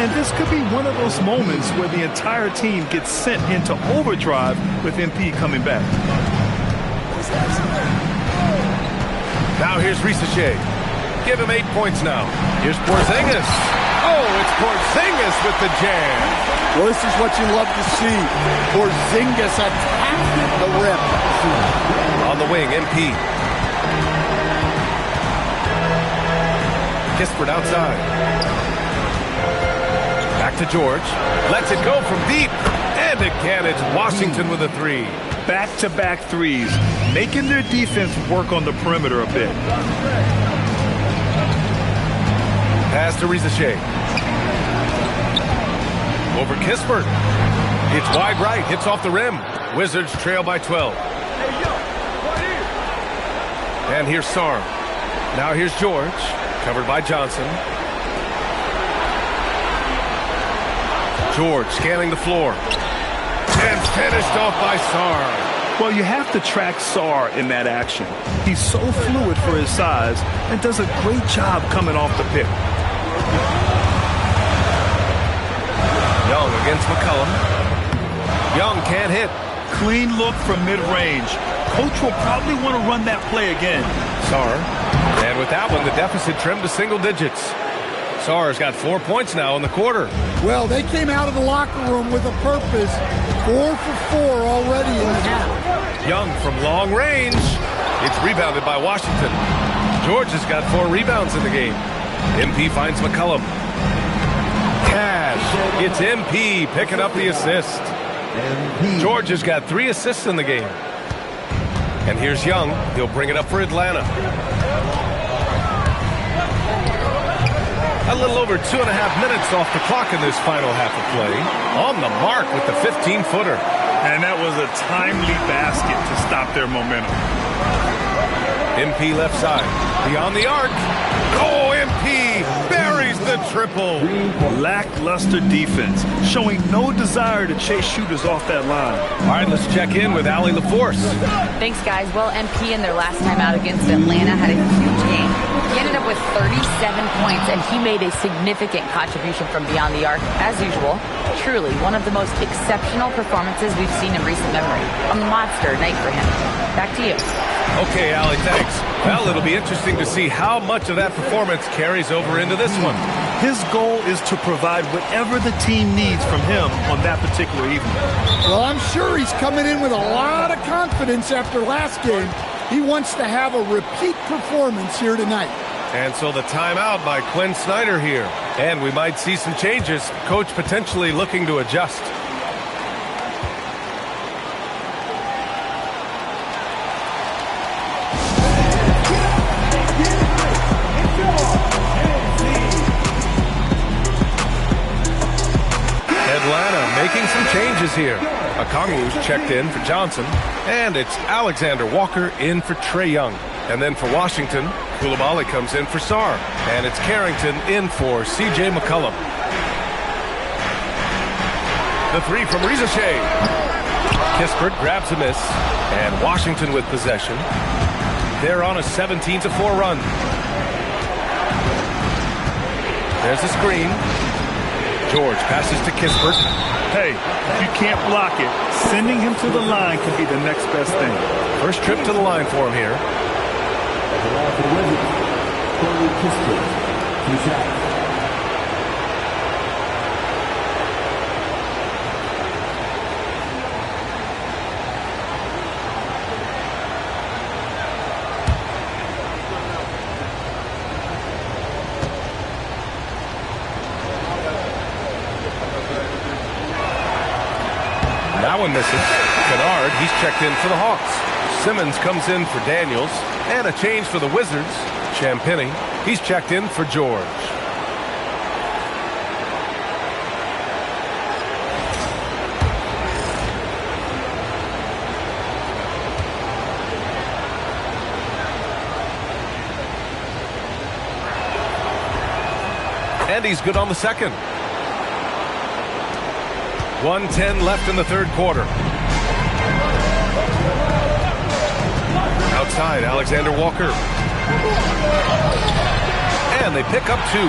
[SPEAKER 20] And this could be one of those moments where the entire team gets sent into overdrive with MP coming back.
[SPEAKER 19] Now here's Risache. Give him 8 points now. Here's Porzingis. Oh, it's Porzingis with the jam.
[SPEAKER 21] Well, this is what you love to see. Porzingis attacking the rim.
[SPEAKER 19] On the wing, MP. Kispert outside. Back to George. Lets it go from deep. And again, it's Washington with a three.
[SPEAKER 20] Back-to-back threes, making their defense work on the perimeter a bit.
[SPEAKER 19] Pass to Rizachet. Over Kispert. It's wide right. Hits off the rim. Wizards trail by 12. And here's Sarr. Now here's George. Covered by Johnson. George scanning the floor. And finished off by Sarr.
[SPEAKER 20] Well, you have to track Sarr in that action. He's so fluid for his size and does a great job coming off the pick.
[SPEAKER 19] Young against McCollum. Young can't hit.
[SPEAKER 20] Clean look from mid-range. Coach will probably want to run that play again.
[SPEAKER 19] Sarr. And with that one, the deficit trimmed to single digits. Sarr's got 4 points now in the quarter.
[SPEAKER 21] Well, they came out of the locker room with a purpose. 4 for 4 already in the half.
[SPEAKER 19] Young from long range. It's rebounded by Washington. George has got 4 rebounds in the game. MP finds McCollum. Cash. It's MP picking up the assist. George has got 3 assists in the game. And here's Young. He'll bring it up for Atlanta. A little over 2.5 minutes off the clock in this final half of play. On the mark with the 15-footer.
[SPEAKER 20] And that was a timely basket to stop their momentum.
[SPEAKER 19] MP left side. Beyond the arc. Oh, MP buries the triple.
[SPEAKER 20] Lackluster defense, showing no desire to chase shooters off that line.
[SPEAKER 19] All right, let's check in with Allie LaForce.
[SPEAKER 11] Thanks, guys. Well, MP in their last time out against Atlanta had a huge game. He ended up with 37 points, and he made a significant contribution from beyond the arc, as usual. Truly, one of the most exceptional performances we've seen in recent memory. A monster night for him. Back to you.
[SPEAKER 19] Okay, Allie, thanks. Well, it'll be interesting to see how much of that performance carries over into this one.
[SPEAKER 20] His goal is to provide whatever the team needs from him on that particular evening.
[SPEAKER 21] Well, I'm sure he's coming in with a lot of confidence after last game. He wants to have a repeat performance here tonight.
[SPEAKER 19] And so the timeout by Quinn Snyder here. And we might see some changes. Coach potentially looking to adjust. Atlanta making some changes here. Okongwu's checked in for Johnson. And it's Alexander Walker in for Trae Young. And then for Washington, Coulibaly comes in for Sarr. And it's Carrington in for C.J. McCollum. The three from Rizachet. Kispert grabs a miss. And Washington with possession. They're on a 17-4 run. There's the screen. George passes to Kispert.
[SPEAKER 20] Hey, if you can't block it, sending him to the line could be the next best thing.
[SPEAKER 19] First trip to the line for him here. That one misses. Kennard, he's checked in for the Hawks. Simmons comes in for Daniels. And a change for the Wizards. Champagnie, he's checked in for George. And he's good on the second. 1:10 left in the third quarter. Outside, Alexander Walker. And they pick up 2.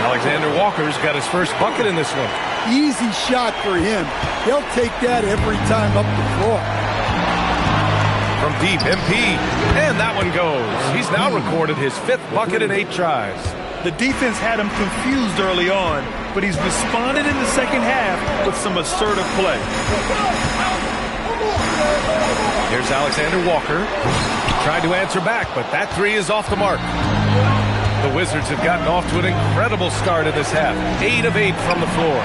[SPEAKER 19] Alexander Walker's got his first bucket in this one.
[SPEAKER 21] Easy shot for him. He'll take that every time up the floor.
[SPEAKER 19] From deep, MP. And that one goes. He's now recorded his 5th bucket in 8 tries.
[SPEAKER 20] The defense had him confused early on, but he's responded in the second half with some assertive play. Here's
[SPEAKER 19] Alexander Walker. He tried to answer back, but that 3 is off the mark. The Wizards have gotten off to an incredible start in this half. 8 of 8 from the floor.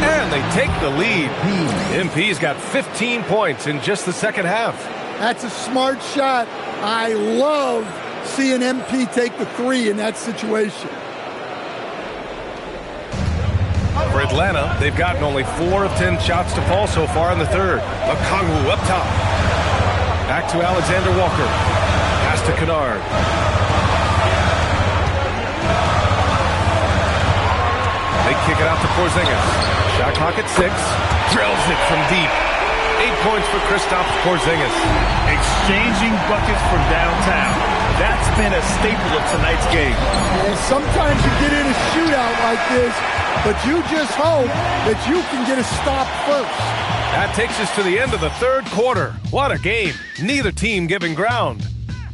[SPEAKER 19] And they take the lead. MP's got 15 points in just the second half.
[SPEAKER 21] That's a smart shot. I love seeing MP take the 3 in that situation.
[SPEAKER 19] For Atlanta, they've gotten only 4 of 10 shots to fall so far in the third. Okongwu up top. Back to Alexander Walker. Pass to Kennard. They kick it out to Porzingis. Shot clock at 6. Drills it from deep. 8 points for Kristaps Porzingis.
[SPEAKER 20] Exchanging buckets from downtown. That's been a staple of tonight's game.
[SPEAKER 21] And sometimes you get in a shootout like this, but you just hope that you can get a stop first.
[SPEAKER 19] That takes us to the end of the third quarter. What a game. Neither team giving ground.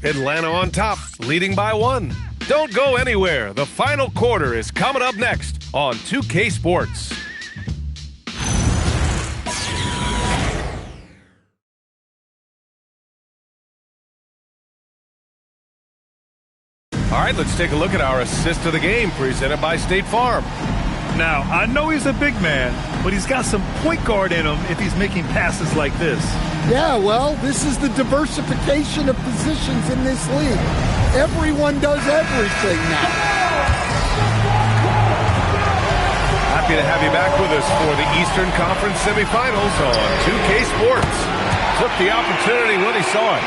[SPEAKER 19] Atlanta on top, leading by 1. Don't go anywhere. The final quarter is coming up next on 2K Sports. All right, let's take a look at our assist of the game presented by State Farm.
[SPEAKER 20] Now, I know he's a big man, but he's got some point guard in him if he's making passes like this.
[SPEAKER 21] Yeah, well, this is the diversification of positions in this league. Everyone does everything now.
[SPEAKER 19] Happy to have you back with us for the Eastern Conference semifinals on 2K Sports. Took the opportunity when he saw it.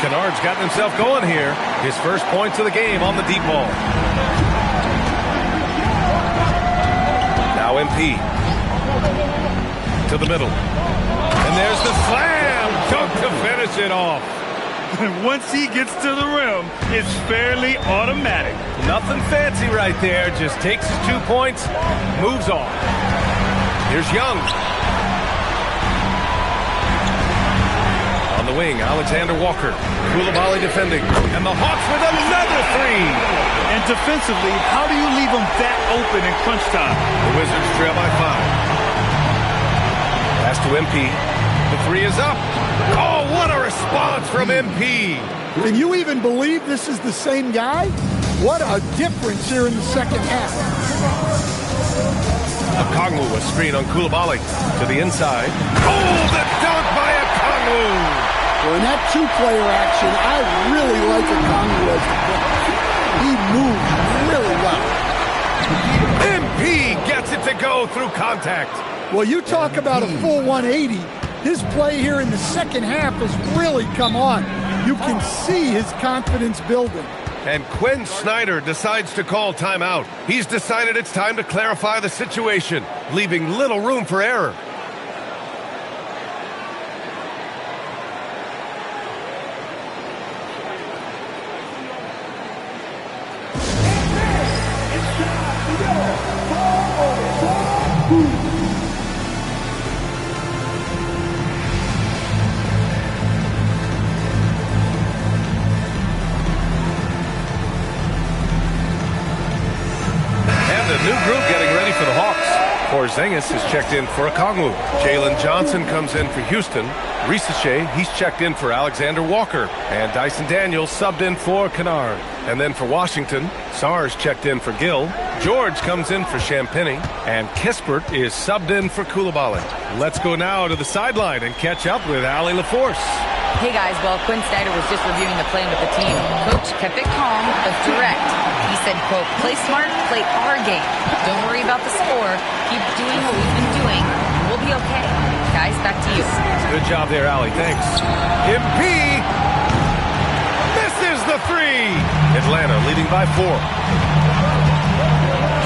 [SPEAKER 19] Kennard's gotten himself going here. His first points of the game on the deep ball. Now MP. To the middle. And there's the slam dunk to finish it off.
[SPEAKER 20] Once he gets to the rim, it's fairly automatic.
[SPEAKER 19] Nothing fancy right there. Just takes his 2 points, moves on. Here's Young. On the wing, Alexander Walker. Coulibaly defending. And the Hawks with another 3.
[SPEAKER 20] And defensively, how do you leave them that open in crunch time?
[SPEAKER 19] The Wizards trail by 5. Pass to MP. The 3 is up. Oh, what a response from MP.
[SPEAKER 21] Can you even believe this is the same guy? What a difference here in the second half.
[SPEAKER 19] Okongwu, a screen on Coulibaly. To the inside. Oh, the dunk by Okongwu.
[SPEAKER 21] Well, in that 2-player action, I really like Okongwu as the player. He moves really well.
[SPEAKER 19] MP gets it to go through contact.
[SPEAKER 21] Well, you talk about a full 180. His play here in the second half has really come on. You can see his confidence building.
[SPEAKER 19] And Quinn Snyder decides to call timeout. He's decided it's time to clarify the situation, leaving little room for error. New group getting ready for the Hawks. Porzingis is checked in for Okongwu. Jalen Johnson comes in for Houston. Risache, he's checked in for Alexander Walker. And Dyson Daniels subbed in for Kennard. And then for Washington, Sars checked in for Gill. George comes in for Champagny. And Kispert is subbed in for Coulibaly. Let's go now to the sideline and catch up with Allie LaForce.
[SPEAKER 11] Hey guys, well, Quinn Snyder was just reviewing the plan with the team. Coach kept it calm but direct. He said, quote, play smart, play our game. Don't worry about the score. Keep doing what we've been doing. We'll be okay. Guys, back to you.
[SPEAKER 19] Good job there, Allie. Thanks. MP misses the 3. Atlanta leading by 4.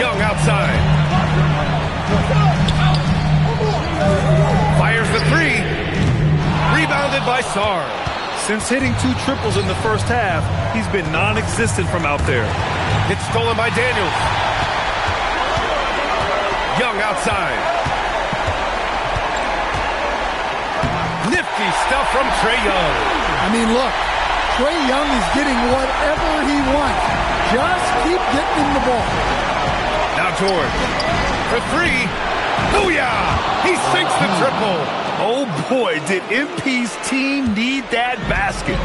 [SPEAKER 19] Young outside. Fires the 3. Rebounded by Sarr.
[SPEAKER 20] Since hitting 2 triples in the first half, he's been non-existent from out there.
[SPEAKER 19] It's stolen by Daniels. Young outside. Nifty stuff from Trae Young.
[SPEAKER 21] I mean, look, Trae Young is getting whatever he wants. Just keep getting him the ball.
[SPEAKER 19] Now George for 3. Booyah! He sinks the triple.
[SPEAKER 20] Oh boy, did MP's team need that basket.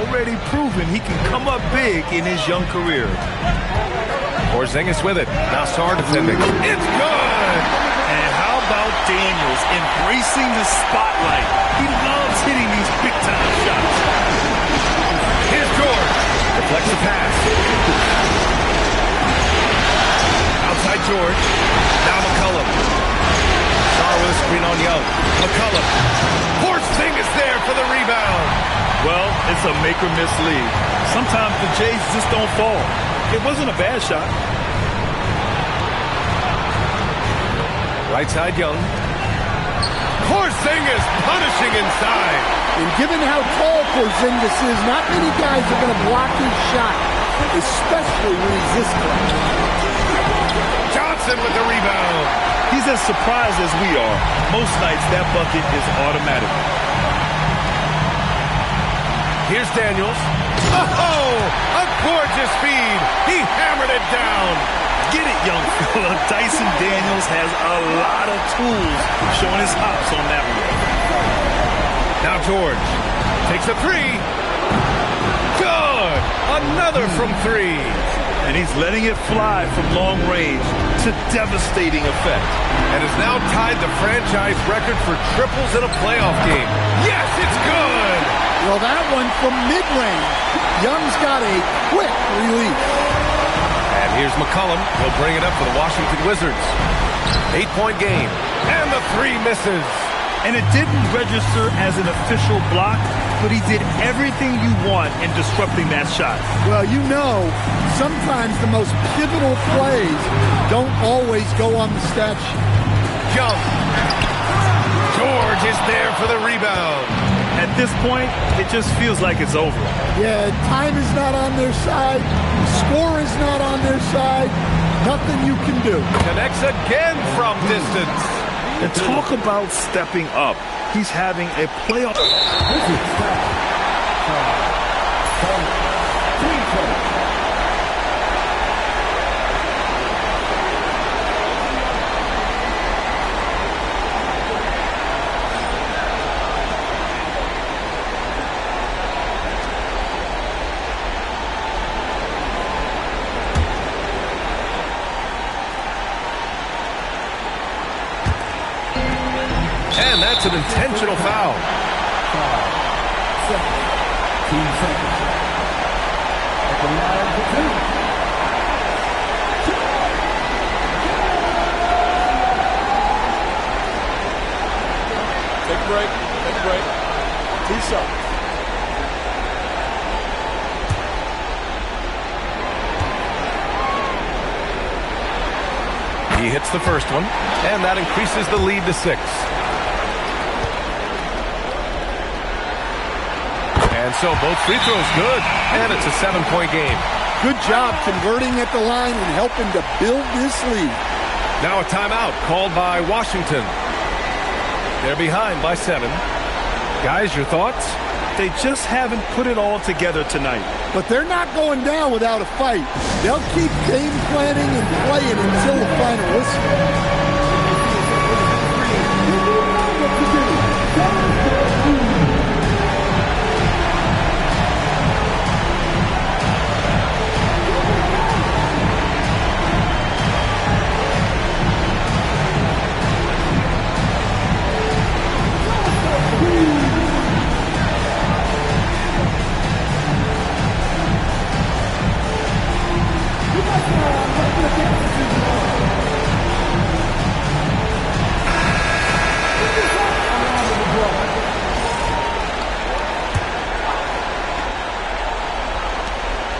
[SPEAKER 20] Already proven he can come up big in his young career.
[SPEAKER 19] Porzingis with it. Now Sarr defending. It's good!
[SPEAKER 20] And how about Daniels embracing the spotlight? He loves hitting these big-time shots.
[SPEAKER 19] Here's George. Deflects the pass. Outside George. Now McCollum. Sarr with a screen on Young. McCollum. Porzingis there for the rebound.
[SPEAKER 20] Well, it's a make-or-miss lead. Sometimes the Jays just don't fall. It wasn't a bad shot.
[SPEAKER 19] Right side Young. Porzingis punishing inside.
[SPEAKER 21] And given how tall Porzingis is, not many guys are going to block his shot, especially when he's this close.
[SPEAKER 19] Johnson with the rebound.
[SPEAKER 20] He's as surprised as we are. Most nights that bucket is automatic.
[SPEAKER 19] Here's Daniels. Oh, a gorgeous feed. He hammered it down.
[SPEAKER 20] Get it, young fella. Dyson Daniels has a lot of tools, showing his hops on that one.
[SPEAKER 19] Now George takes a three. Good. Another from three.
[SPEAKER 20] And he's letting it fly from long range to devastating effect.
[SPEAKER 19] And has now tied the franchise record for triples in a playoff game. Yes, it's good.
[SPEAKER 21] Well, that one from mid-range. Young's got a quick release.
[SPEAKER 19] And here's McCollum. He'll bring it up for the Washington Wizards. 8-point game. And the three misses.
[SPEAKER 20] And it didn't register as an official block, but he did everything you want in disrupting that shot.
[SPEAKER 21] Well, you know, sometimes the most pivotal plays don't always go on the stat sheet.
[SPEAKER 19] Young. George is there for the rebound.
[SPEAKER 20] At this point, it just feels like it's over.
[SPEAKER 21] Yeah, time is not on their side. Score is not on their side. Nothing you can do.
[SPEAKER 19] Connects again from distance.
[SPEAKER 20] And talk about stepping up. He's having a playoff.
[SPEAKER 19] And that's an intentional foul.
[SPEAKER 16] 5, 7, 2 seconds. At the line for two.
[SPEAKER 15] Take a break. Take a break. 2 shots.
[SPEAKER 19] He hits the first one, and that increases the lead to 6. And so both free throws good, and it's a 7-point game.
[SPEAKER 21] Good job converting at the line and helping to build this lead.
[SPEAKER 19] Now a timeout called by Washington. They're behind by 7. Guys, your thoughts?
[SPEAKER 20] They just haven't put it all together tonight.
[SPEAKER 21] But they're not going down without a fight. They'll keep game planning and playing until the final whistle.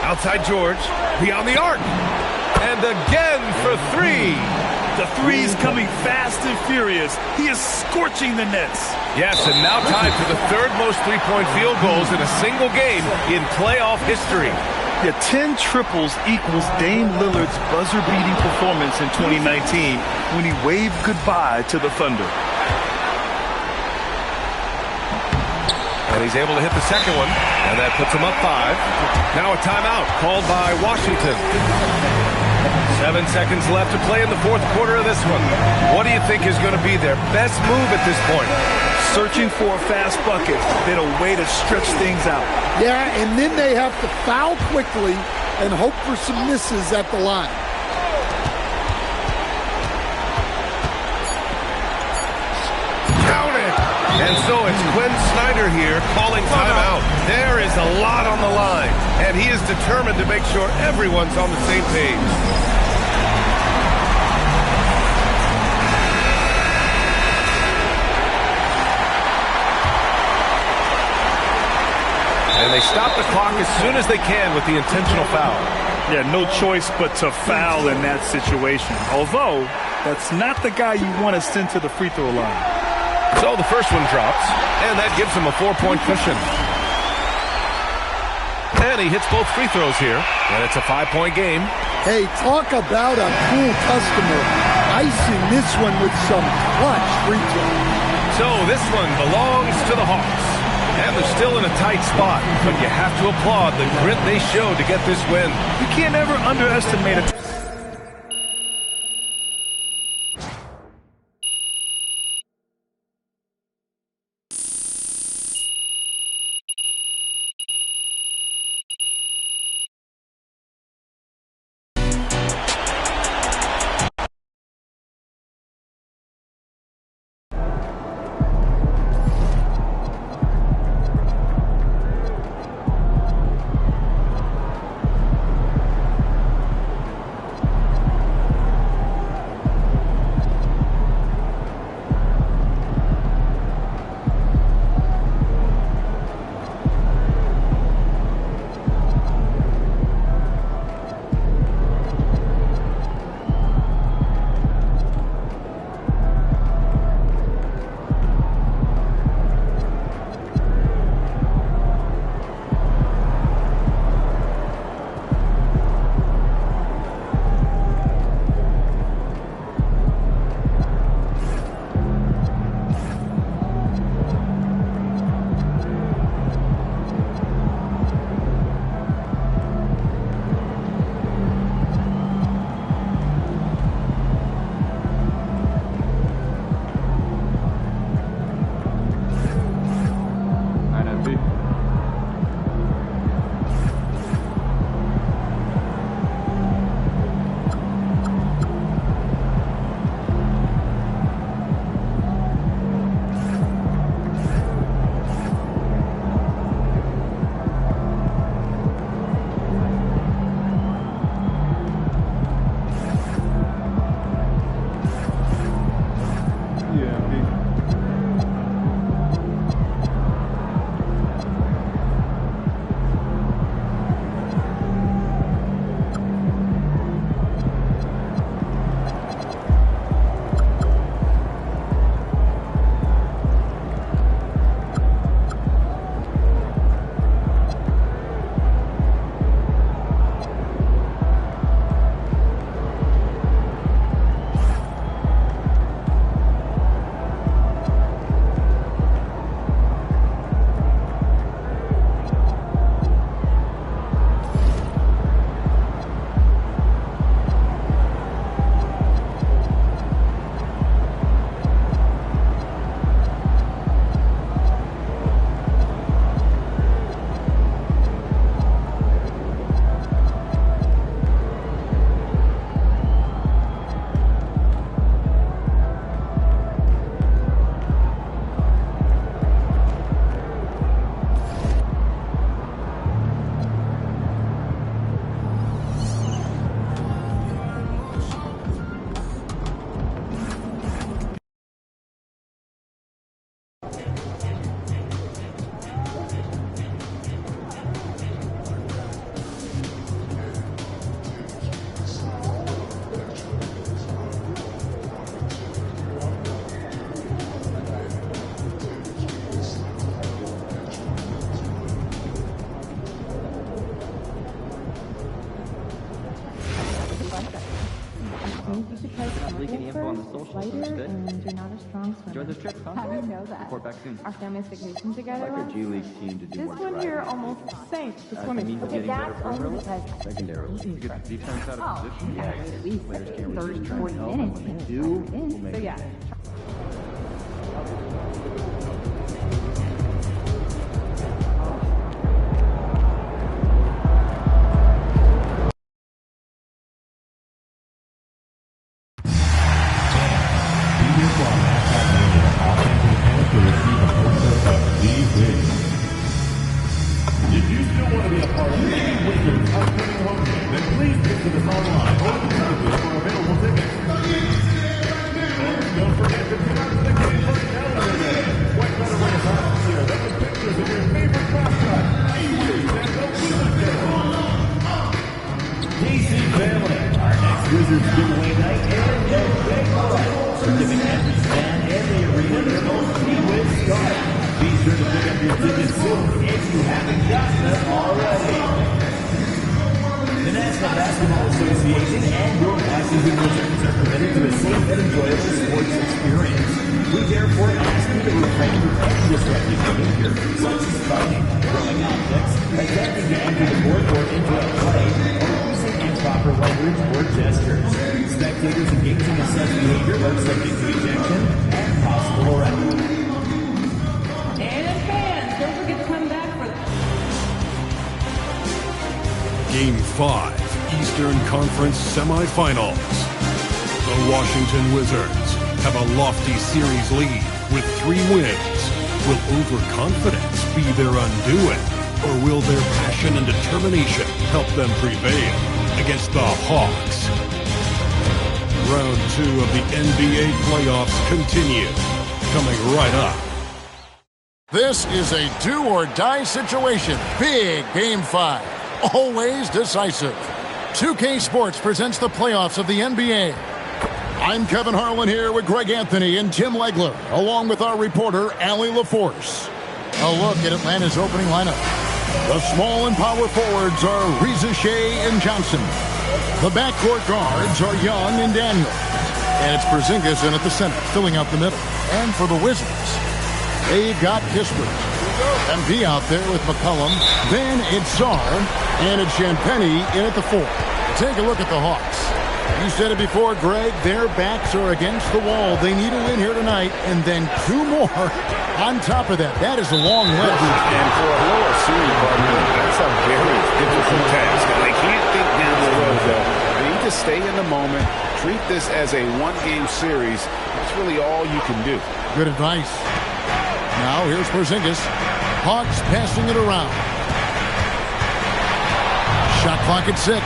[SPEAKER 19] Outside George, beyond the arc, and again for 3.
[SPEAKER 20] The three's coming fast and furious. He is scorching the nets.
[SPEAKER 19] Yes, and now tied for the 3rd most three-point field goals in a single game in playoff history.
[SPEAKER 20] Yeah, 10 triples equals Dame Lillard's buzzer-beating performance in 2019 when he waved goodbye to the Thunder.
[SPEAKER 19] And he's able to hit the second one, and that puts him up 5. Now a timeout called by Washington. 7 seconds left to play in the 4th quarter of this one. What do you think is going to be their best move at this point?
[SPEAKER 20] Searching for a fast bucket, then a way to stretch things out.
[SPEAKER 21] Yeah, and then they have to foul quickly and hope for some misses at the line.
[SPEAKER 19] It's Quinn Snyder here calling timeout. There is a lot on the line, and he is determined to make sure everyone's on the same page. And they stop the clock as soon as they can with the intentional foul.
[SPEAKER 20] Yeah, no choice but to foul in that situation. Although, that's not the guy you want to send to the free throw line.
[SPEAKER 19] So the first one drops, and that gives him a 4-point cushion. And he hits both free throws here, and it's a 5-point game.
[SPEAKER 21] Hey, talk about a cool customer. Icing this one with some clutch free throw.
[SPEAKER 19] So this one belongs to the Hawks. And they're still in a tight spot, but you have to applaud the grit they showed to get this win.
[SPEAKER 20] You can't ever underestimate it.
[SPEAKER 1] Enjoy this trip, huh?
[SPEAKER 22] How do you know that?
[SPEAKER 1] Report back soon.
[SPEAKER 22] Our family's vacation together.
[SPEAKER 1] I'd like our G League team to do more
[SPEAKER 22] This one here almost sank. The swimming.
[SPEAKER 1] Okay, that's only because secondarily, to get the defense out of position.
[SPEAKER 22] Yeah, at least
[SPEAKER 1] Players can't
[SPEAKER 22] 30,
[SPEAKER 1] resist
[SPEAKER 22] 40
[SPEAKER 1] trying to help,
[SPEAKER 22] minutes.
[SPEAKER 1] and when they do, we'll make
[SPEAKER 22] So
[SPEAKER 1] it.
[SPEAKER 22] yeah.
[SPEAKER 23] Receive a
[SPEAKER 16] you still want to be a part of any Wizards upcoming home game, then please visit us online or the booth for available tickets. And don't forget to come out to the game for calendar day. What better way to start this year than with pictures of your favorite mascot, Wiz and the Wizard General. DC family, our next Wizards giveaway night aired at Big Price. We're giving every stand and the arena their most Wiz start. Be sure to pick up your tickets soon if you haven't gotten them already. The National Basketball Association and your Washington Wizards are committed to a safe and enjoyable sports experience. We therefore ask you to refrain from any disruptive behavior, such as fighting, throwing objects, attempting to enter the court or interrupt play, or using improper language or gestures. Spectators engaging in such behavior are subject to ejection and possible arrest.
[SPEAKER 22] Don't forget to come back for
[SPEAKER 8] Game 5, Eastern Conference Semifinals. The Washington Wizards have a lofty series lead with 3 wins. Will overconfidence be their undoing, or will their passion and determination help them prevail against the Hawks? Round 2 of the NBA playoffs continue, coming right up.
[SPEAKER 9] This is a do-or-die situation. Big Game 5. Always decisive. 2K Sports presents the playoffs of the NBA. I'm Kevin Harlan here with Greg Anthony and Tim Legler, along with our reporter, Allie LaForce. A look at Atlanta's opening lineup. The small and power forwards are Reza Shea and Johnson. The backcourt guards are Young and Daniel. And it's Porzingis in at the center, filling out the middle. And for the Wizards, they've got Kispert. MP out there with McCollum. Then it's Sarr. And it's Champagnie in at the 4. Take a look at the Hawks. You said it before, Greg. Their backs are against the wall. They need a win here tonight. And then 2 more on top of that. That is a long list.
[SPEAKER 6] And for a lower seed partner, that's a very difficult task. They can't think down the road, though. They need to stay in the moment. Treat this as a one-game series. That's really all you can do.
[SPEAKER 9] Good advice. Now here's Porzingis. Hawks passing it around. Shot clock at 6.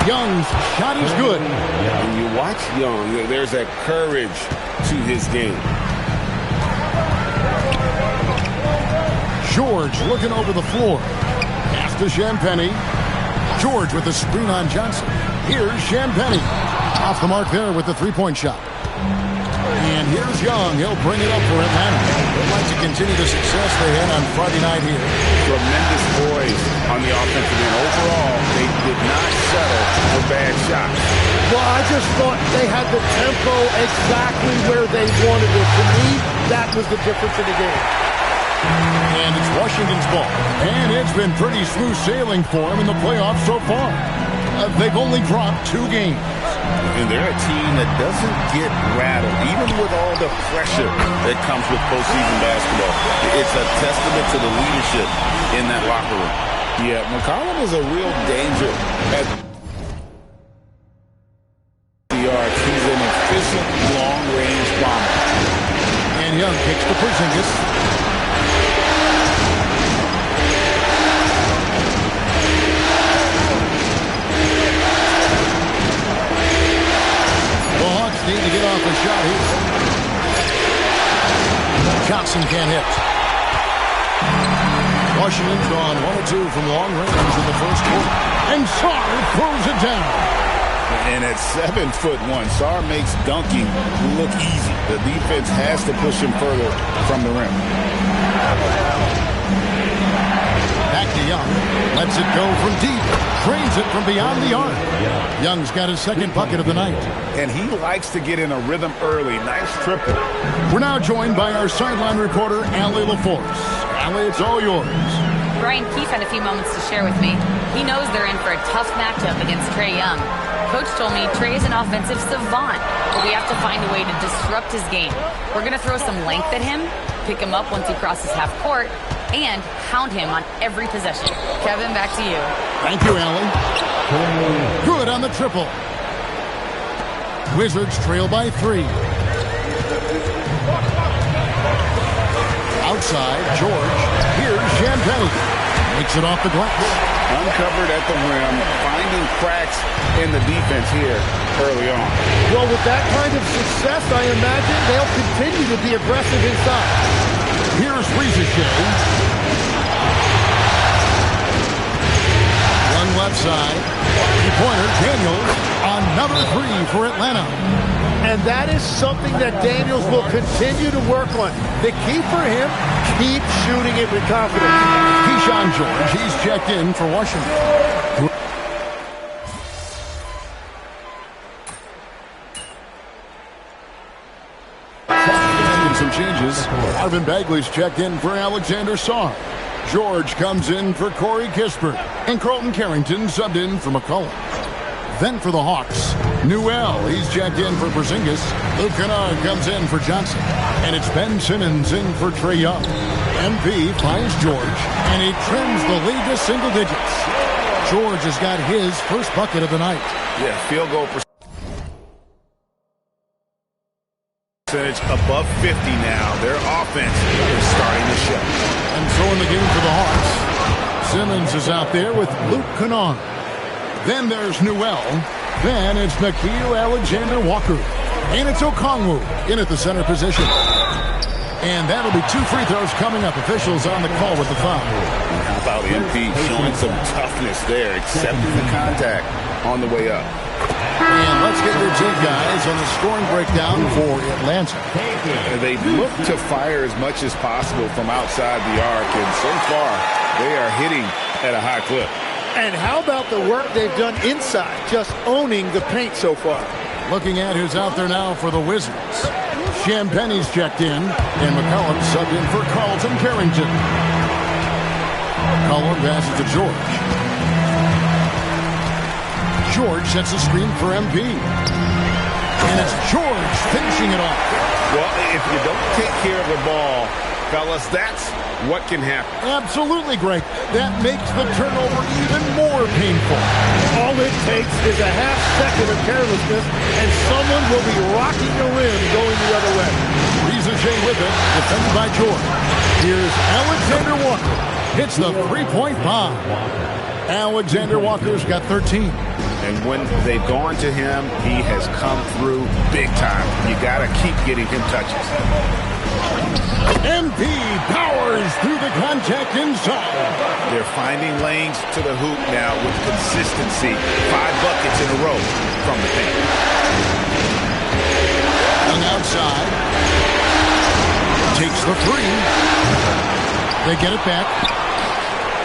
[SPEAKER 9] Young's shot is good.
[SPEAKER 6] When you watch Young, there's that courage to his game.
[SPEAKER 9] George looking over the floor. Pass to Champagnie. George with the screen on Johnson. Here's Champagnie. Off the mark there with the three-point shot. And here's Young. He'll bring it up for Atlanta. They'd like to continue the success they had on Friday night here.
[SPEAKER 6] Tremendous poise on the offensive end. Overall, they did not settle for bad shots.
[SPEAKER 2] Well, I just thought they had the tempo exactly where they wanted it. To me, that was the difference in the game.
[SPEAKER 9] And it's Washington's ball. And it's been pretty smooth sailing for them in the playoffs so far. They've only dropped 2 games.
[SPEAKER 6] And they're a team that doesn't get rattled, even with all the pressure that comes with postseason basketball. It's a testament to the leadership in that locker room. Yeah, McCollum is a real danger at the yards. He's an efficient long-range bomber.
[SPEAKER 9] And Young kicks to Porzingis. Need to get off a shot here. Johnson can't hit. Washington's gone 1 or 2 from long range in the first quarter. And Sarr throws it down.
[SPEAKER 6] And at 7'1", Sarr makes dunking look easy. The defense has to push him further from the rim.
[SPEAKER 9] Back to Young. Lets it go from deep. Drains it from beyond the arc. Young's got his second bucket of the night.
[SPEAKER 6] And he likes to get in a rhythm early. Nice triple.
[SPEAKER 9] We're now joined by our sideline reporter, Allie LaForce. Allie, it's all yours.
[SPEAKER 11] Brian Keefe had a few moments to share with me. He knows they're in for a tough matchup against Trae Young. Coach told me Trae is an offensive savant, but we have to find a way to disrupt his game. We're going to throw some length at him, pick him up once he crosses half court, and hound him on every possession. Kevin, back to you.
[SPEAKER 9] Thank you, Allie. Good on the triple. Wizards trail by 3. Outside, George. Here's Champagnie. Makes it off the glass.
[SPEAKER 6] Uncovered at the rim, finding cracks in the defense here early on.
[SPEAKER 2] Well, with that kind of success, I imagine they'll continue to be aggressive inside.
[SPEAKER 9] Here's Rizichet. One left side. Three-pointer, Daniels. Another three for Atlanta.
[SPEAKER 2] And that is something that Daniels will continue to work on. The key for him, keep shooting it with confidence.
[SPEAKER 9] Keyshawn George, he's checked in for Washington. And some changes. Marvin Bagley's checked in for Alexander Sarr. George comes in for Corey Kispert. And Carlton Carrington subbed in for McCollum. Then for the Hawks, Newell, he's checked in for Porzingis. Luke Kennard comes in for Johnson. And it's Ben Simmons in for Trae Young. MP finds George, and he trims the lead to single digits. George has got his first bucket of the night.
[SPEAKER 6] Yeah, field goal percentage above 50 now. Their offense is starting to show.
[SPEAKER 9] And so in the game for the Hawks, Simmons is out there with Luke Kennard. Then there's Newell. Then it's Nickeil Alexander-Walker. And it's Okongwu in at the center position. And that'll be 2 free throws coming up. Officials on the call with the foul.
[SPEAKER 6] How about MP showing some toughness there, accepting the contact on the way up.
[SPEAKER 9] And let's get your two guys on the scoring breakdown for Atlanta.
[SPEAKER 6] They look to fire as much as possible from outside the arc, and so far they are hitting at a high clip.
[SPEAKER 2] And how about the work they've done inside, just owning the paint so far?
[SPEAKER 9] Looking at who's out there now for the Wizards. Champagne's checked in, and McCollum subbed in for Carlton Carrington. McCollum passes to George. George sets a screen for MP. And it's George finishing it off.
[SPEAKER 6] Well, if you don't take care of the ball, fellas, that's what can happen.
[SPEAKER 9] Absolutely, Greg. That makes the turnover even more painful.
[SPEAKER 2] All it takes is a half second of carelessness, and someone will be rocking the rim going the other way.
[SPEAKER 9] Rizichet with it, defended by George. Here's Alexander Walker. Hits the three-point bomb. Alexander Walker's got 13.
[SPEAKER 6] And when they've gone to him, he has come through big time. You got to keep getting him touches.
[SPEAKER 9] MP powers through the contact inside.
[SPEAKER 6] They're finding lanes to the hoop now with consistency. 5 buckets in a row from the paint.
[SPEAKER 9] On the outside. Takes the three. They get it back.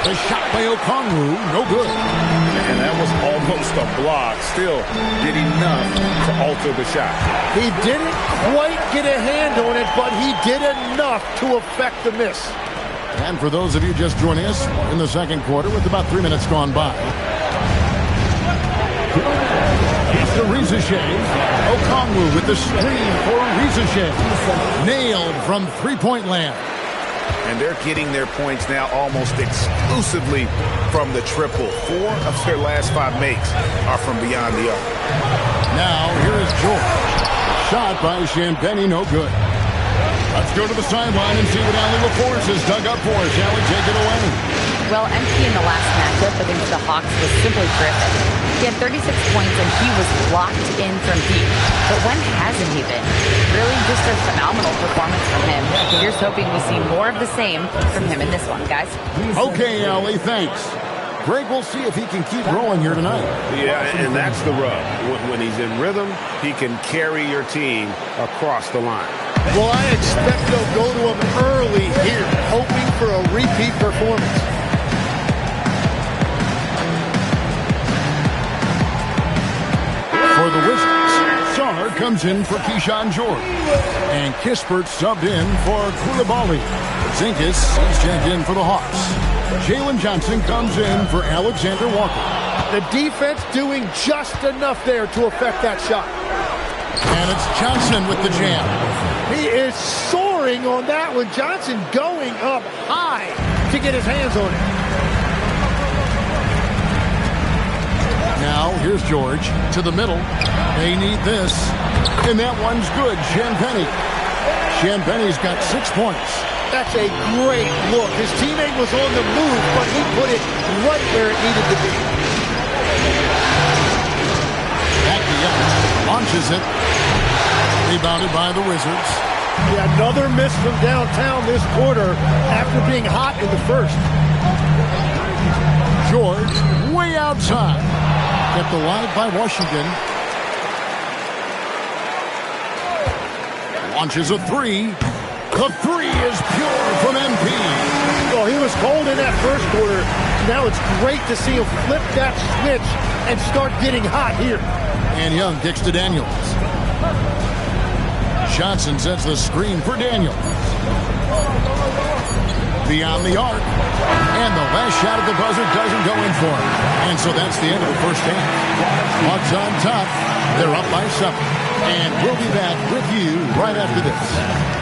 [SPEAKER 9] The shot by Okongwu, no good.
[SPEAKER 6] And that was almost a block. Still did enough to alter the shot.
[SPEAKER 2] He didn't quite get a hand on it, but he did enough to affect the miss.
[SPEAKER 9] And for those of you just joining us in the second quarter with about 3 minutes gone by. It's the Rizichet. Okongwu with the screen for Rizichet. Nailed from three-point land.
[SPEAKER 6] And they're getting their points now almost exclusively from the triple. 4 of their last 5 makes are from beyond the arc.
[SPEAKER 9] Now, here is George. Shot by Champagnie, no good. Let's go to the sideline and see what Ali LaForce has dug up for us. Allie, take it away.
[SPEAKER 11] Well, MP in the last matchup against the Hawks was simply terrific. He had 36 points and he was locked in from deep. But when hasn't he been? Really just a phenomenal performance from him. Here's hoping we see more of the same from him in this one, guys.
[SPEAKER 9] Okay, Ali, thanks. Greg, we'll see if he can keep rolling here tonight.
[SPEAKER 6] Yeah, and that's the rub. When he's in rhythm, he can carry your team across the line.
[SPEAKER 2] Well, I expect they'll go to him early here, hoping for a repeat performance.
[SPEAKER 9] For the Wizards, Sarr comes in for Keyshawn George. And Kispert subbed in for Koulibaly. Zinkis is checked in for the Hawks. Jalen Johnson comes in for Alexander Walker.
[SPEAKER 2] The defense doing just enough there to affect that shot.
[SPEAKER 9] And it's Johnson with the jam.
[SPEAKER 2] He is soaring on that one. Johnson going up high to get his hands on it.
[SPEAKER 9] Now, here's George to the middle. They need this. And that one's good. Champagnie. Champagnie's got 6 points.
[SPEAKER 2] That's a great look. His teammate was on the move, but he put it right where it needed to be.
[SPEAKER 9] Launches it. Rebounded by the Wizards.
[SPEAKER 2] Yeah, another miss from downtown this quarter after being hot in the first.
[SPEAKER 9] George way outside. Kept alive by Washington. Launches a three. The three is pure from MP.
[SPEAKER 2] Well, he was cold in that first quarter. Now it's great to see him flip that switch and start getting hot here.
[SPEAKER 9] And Young kicks to Daniels. Johnson sets the screen for Daniels. Beyond the arc. And the last shot at the buzzer doesn't go in for him. And so that's the end of the first half. Bucks on top. They're up by 7. And we'll be back with you right after this.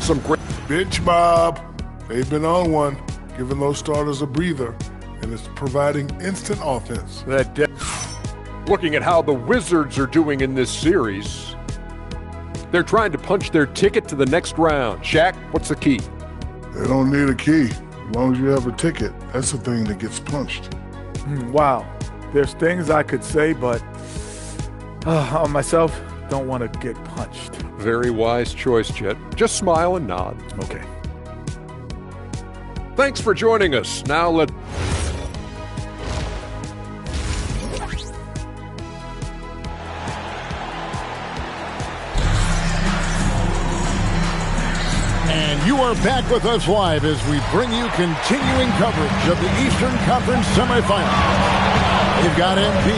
[SPEAKER 13] Some great
[SPEAKER 14] bench mob. They've been on one, giving those starters a breather, and it's providing instant offense.
[SPEAKER 13] Looking at how the Wizards are doing in this series, they're trying to punch their ticket to the next round. Shaq, what's the key?
[SPEAKER 14] They don't need a key. As long as you have a ticket, that's the thing that gets punched.
[SPEAKER 15] Wow. There's things I could say, but on myself, don't want to get punched.
[SPEAKER 13] Very wise choice, Chet. Just smile and nod.
[SPEAKER 15] Okay.
[SPEAKER 13] Thanks for joining us. Now let...
[SPEAKER 9] And you are back with us live as we bring you continuing coverage of the Eastern Conference semifinal. We've got MP.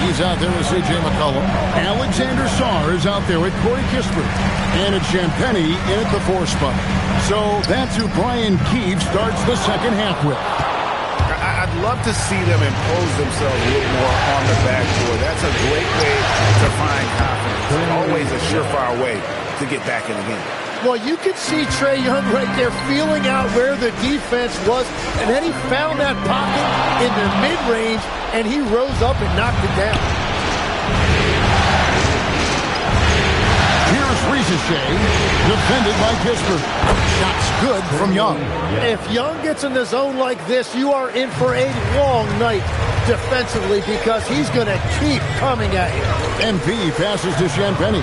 [SPEAKER 9] He's out there with C.J. McCollum. Alexander Sarr is out there with Corey Kispert. And it's Champagny in at the 4 spot. So that's who Brian Keefe starts the second half with.
[SPEAKER 6] I'd love to see them impose themselves a little more on the backboard. That's a great way to find confidence. It's always a surefire way to get back in the game.
[SPEAKER 2] Well, you could see Trae Young right there feeling out where the defense was, and then he found that pocket in the mid-range, and he rose up and knocked it down.
[SPEAKER 9] Here's Ricochet, defended by Kispert. Shots good from Young.
[SPEAKER 2] If Young gets in the zone like this, you are in for a long night defensively because he's going to keep coming at you.
[SPEAKER 9] MP passes to Champagny.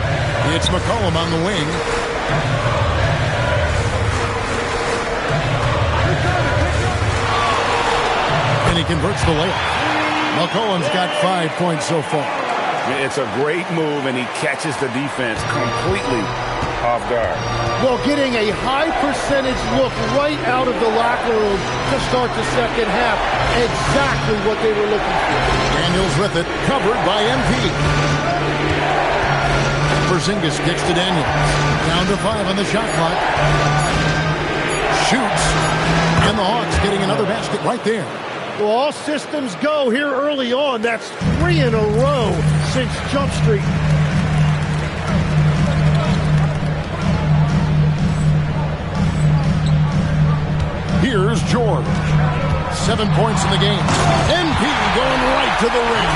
[SPEAKER 9] It's McCollum on the wing. And he converts the layup. McCollum's got 5 points so far.
[SPEAKER 6] It's a great move, and he catches the defense completely off guard.
[SPEAKER 2] Well, getting a high percentage look right out of the locker room to start the second half. Exactly what they were looking for.
[SPEAKER 9] Daniels with it, covered by MP. Porzingis kicks to Daniels. Down to 5 on the shot clock. Shoots. And the Hawks getting another basket right there.
[SPEAKER 2] Well, all systems go here early on. That's 3 in a row since Jump Street.
[SPEAKER 9] Here's George. 7 points in the game. MP going right to the ring.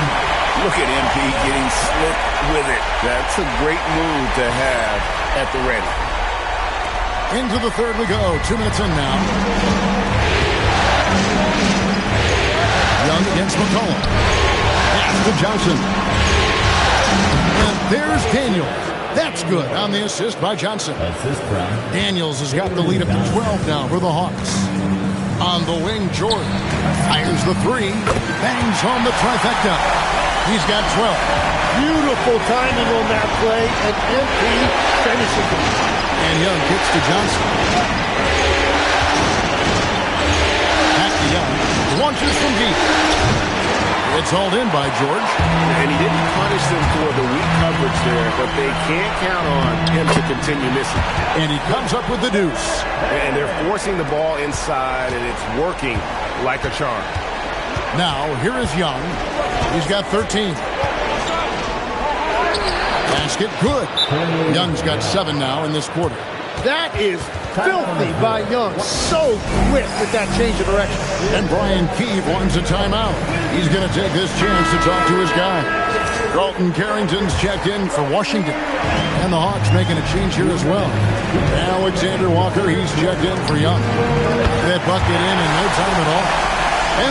[SPEAKER 6] Look at MP getting slick with it. That's a great move to have at the ready.
[SPEAKER 9] Into the third we go. 2 minutes in now. Young against McCollum. Pass to Johnson. And there's Daniels. That's good on the assist by Johnson. Daniels has got the lead up to 12 now for the Hawks. On the wing, Jordan fires the 3. Bangs home the trifecta. He's got 12.
[SPEAKER 2] Beautiful timing on that play, and MP finishes it.
[SPEAKER 9] And Young kicks to Johnson. Back to Young. Launches from deep. It's hauled in by George.
[SPEAKER 6] And he didn't punish them for the weak coverage there, but they can't count on him to continue missing.
[SPEAKER 9] And he comes up with the deuce.
[SPEAKER 6] And they're forcing the ball inside, and it's working like a charm.
[SPEAKER 9] Now, here is Young. He's got 13. Basket, good. Young's got 7 now in this quarter.
[SPEAKER 2] That is filthy by Young. So quick with that change of direction.
[SPEAKER 9] And Brian Keefe wants a timeout. He's going to take this chance to talk to his guy. Carlton Carrington's checked in for Washington. And the Hawks making a change here as well. Alexander Walker, he's checked in for Young. That bucket in no time at all.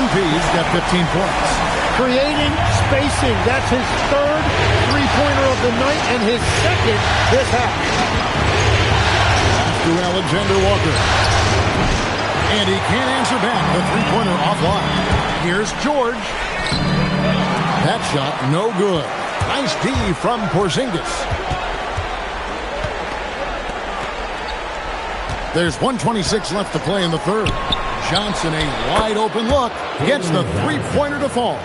[SPEAKER 9] MP's got 15 points.
[SPEAKER 2] Creating spacing. That's his third three-pointer of the night and his second this half.
[SPEAKER 9] To Alexander Walker. And he can't answer back. The three-pointer offline. Here's George. That shot no good. Nice D from Porzingis. There's 1:26 left to play in the third. Johnson, a wide open look, gets the three-pointer to fall.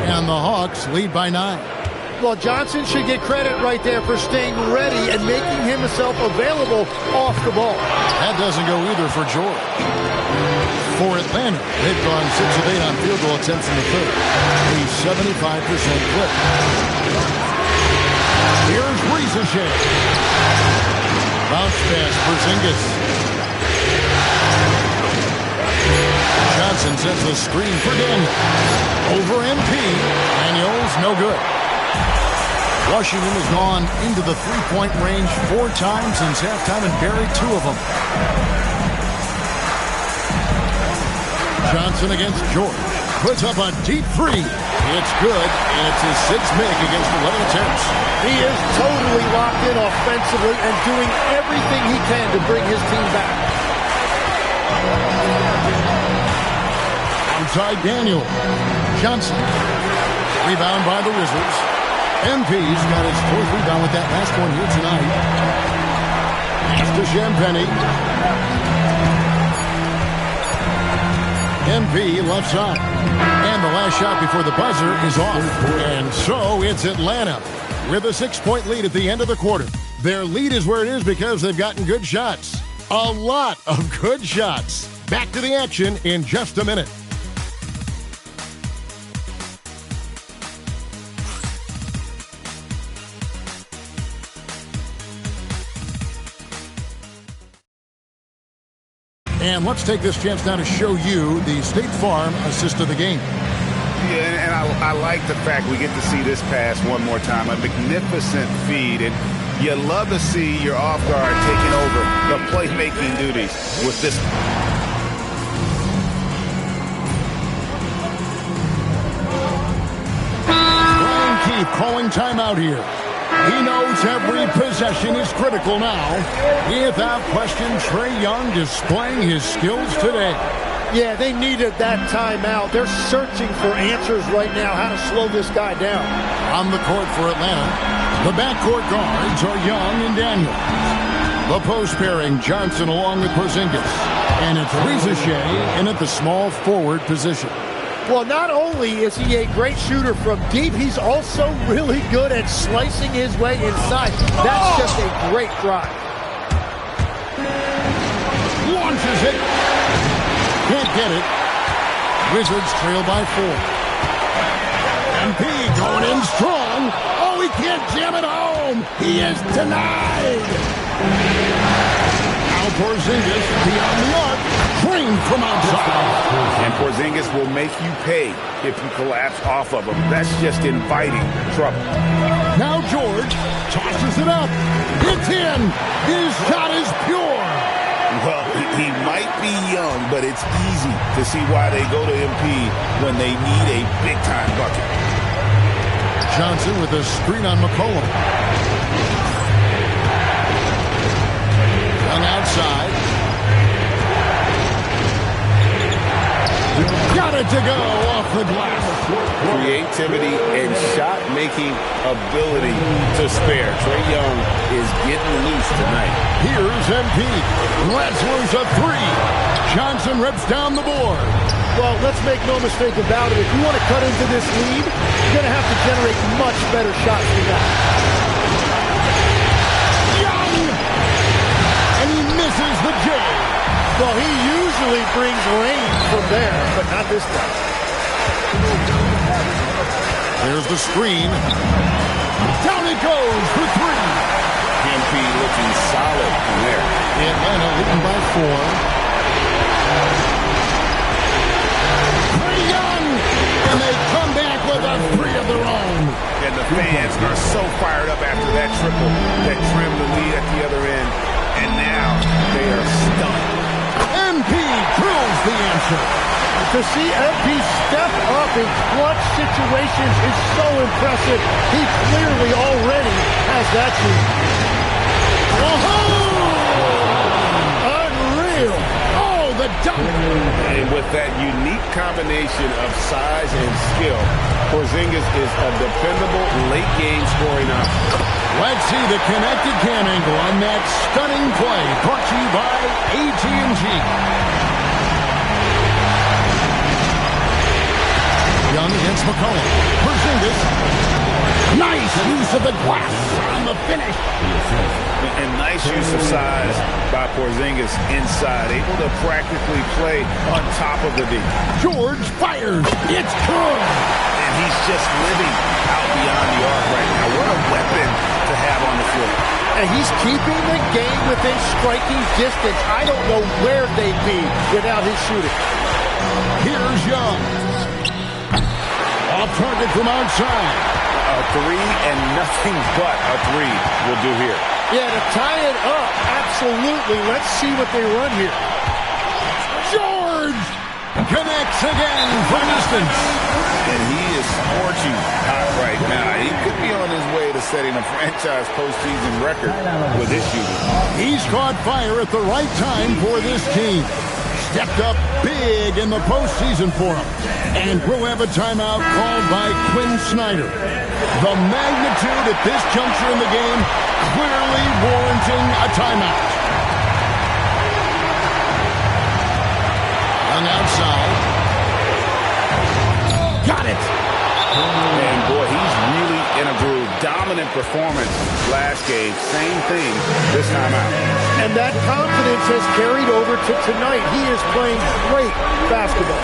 [SPEAKER 9] And the Hawks lead by 9.
[SPEAKER 2] Well, Johnson should get credit right there for staying ready and making himself available off the ball.
[SPEAKER 9] That doesn't go either for George. For Atlanta, they've gone 6 of 8 on field goal attempts in the third. A 75% clip. Here's Ricochet. Bounce pass, Porzingis. Johnson sets the screen for Daniel. Over MP. Daniels, no good. Washington has gone into the three-point range 4 times since halftime and buried 2 of them. Johnson against George. Puts up a deep three. It's good, and it's his 6th make against 11 attempts.
[SPEAKER 2] He is totally locked in offensively and doing everything he can to bring his team back.
[SPEAKER 9] Outside Daniel. Johnson. Rebound by the Wizards. MP's got his 4th rebound with that last one here tonight. Pass to Champagny. MP left side. And the last shot before the buzzer is off. And so it's Atlanta with a 6-point lead at the end of the quarter. Their lead is where it is because they've gotten good shots. A lot of good shots. Back to the action in just a minute. And let's take this chance now to show you the State Farm assist of the game.
[SPEAKER 6] Yeah, and I like the fact we get to see this pass one more time. A magnificent feed, and you love to see your off guard taking over the playmaking duties with this.
[SPEAKER 9] Brian Keefe calling timeout here. He knows every possession is critical now. Without question, Trae Young displaying his skills today.
[SPEAKER 2] Yeah, they needed that timeout. They're searching for answers right now, how to slow this guy down.
[SPEAKER 9] On the court for Atlanta, the backcourt guards are Young and Daniel. The post pairing, Johnson along with Porzingis. And it's Ricochet in at the small forward position.
[SPEAKER 2] Well, not only is he a great shooter from deep, he's also really good at slicing his way inside. That's just a great drive.
[SPEAKER 9] Launches it. Can't get it. Wizards trail by 4. MP going in strong. Oh, he can't jam it home. He is denied. Now Porzingis beyond the arc. Framed from outside.
[SPEAKER 6] And Porzingis will make you pay if you collapse off of him. That's just inviting trouble.
[SPEAKER 9] Now George tosses it up. It's in. His shot is pure.
[SPEAKER 6] Well, he might be young, but it's easy to see why they go to MP when they need a big-time bucket.
[SPEAKER 9] Johnson with a screen on McCollum. Young outside. Got it to go off the glass.
[SPEAKER 6] Creativity and shot-making ability to spare. Trae Young is getting loose tonight.
[SPEAKER 9] Here's MP. Lassler's a 3. Johnson rips down the board.
[SPEAKER 2] Well, let's make no mistake about it. If you want to cut into this lead, you're going to have to generate much better shots than that.
[SPEAKER 9] Young! And he misses the J.
[SPEAKER 2] Well, he usually brings rain from there, but not this time.
[SPEAKER 9] There's the screen. Down it goes for 3.
[SPEAKER 6] And MP looking solid from there.
[SPEAKER 9] Atlanta leading by 4. Trae Young, and they come back with a 3 of their own.
[SPEAKER 6] And the fans are so fired up after that triple that trimmed the lead at the other end. And now they are stunned.
[SPEAKER 9] MP proves the answer.
[SPEAKER 2] To see MP step up in clutch situations is so impressive. He clearly already has that team.
[SPEAKER 9] Unreal. Oh, the dunk.
[SPEAKER 12] And with that unique combination of size and skill, Porzingis is a dependable late-game scoring option.
[SPEAKER 9] Let's see the connected cam angle on that stunning play brought to you by AT&G. Young against McCollum. Porzingis. Nice use of the glass on the finish.
[SPEAKER 6] And nice use of size by Porzingis inside, able to practically play on top of the D.
[SPEAKER 9] George fires. It's good.
[SPEAKER 6] And he's just living out beyond the arc right now. What a weapon to have on the floor.
[SPEAKER 2] And he's keeping the game within striking distance. I don't know where they'd be without his shooting.
[SPEAKER 9] Here's Young. Off target from outside.
[SPEAKER 6] A 3 and nothing but a 3 will do here.
[SPEAKER 2] Yeah, to tie it up, absolutely. Let's see what they run here.
[SPEAKER 9] George connects again from distance.
[SPEAKER 6] And he is scorching hot right now. He could be on his way to setting a franchise postseason record with his shooting.
[SPEAKER 9] He's caught fire at the right time for this team. Stepped up big in the postseason for him. And we'll have a timeout called by Quinn Snyder. The magnitude at this juncture in the game clearly warranting a timeout. Young outside. Got it.
[SPEAKER 6] And boy, he's really in a groove. Dominant performance last game. Same thing this time out.
[SPEAKER 2] And that confidence has carried over to tonight. He is playing great basketball.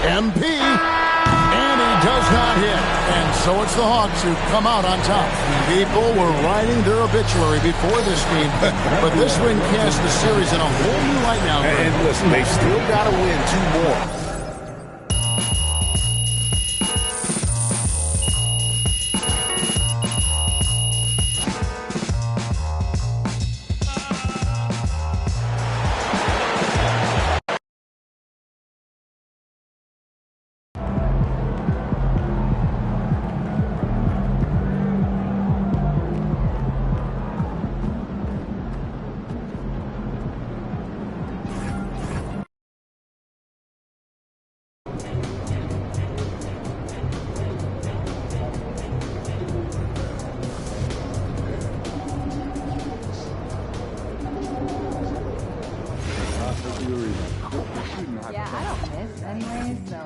[SPEAKER 9] MP, and he does not hit. And so it's the Hawks who come out on top. People were writing their obituary before this game, but this win cast the series in a whole new light now.
[SPEAKER 6] And listen, they still got to win 2 more.
[SPEAKER 3] Yeah, I don't miss anyways, so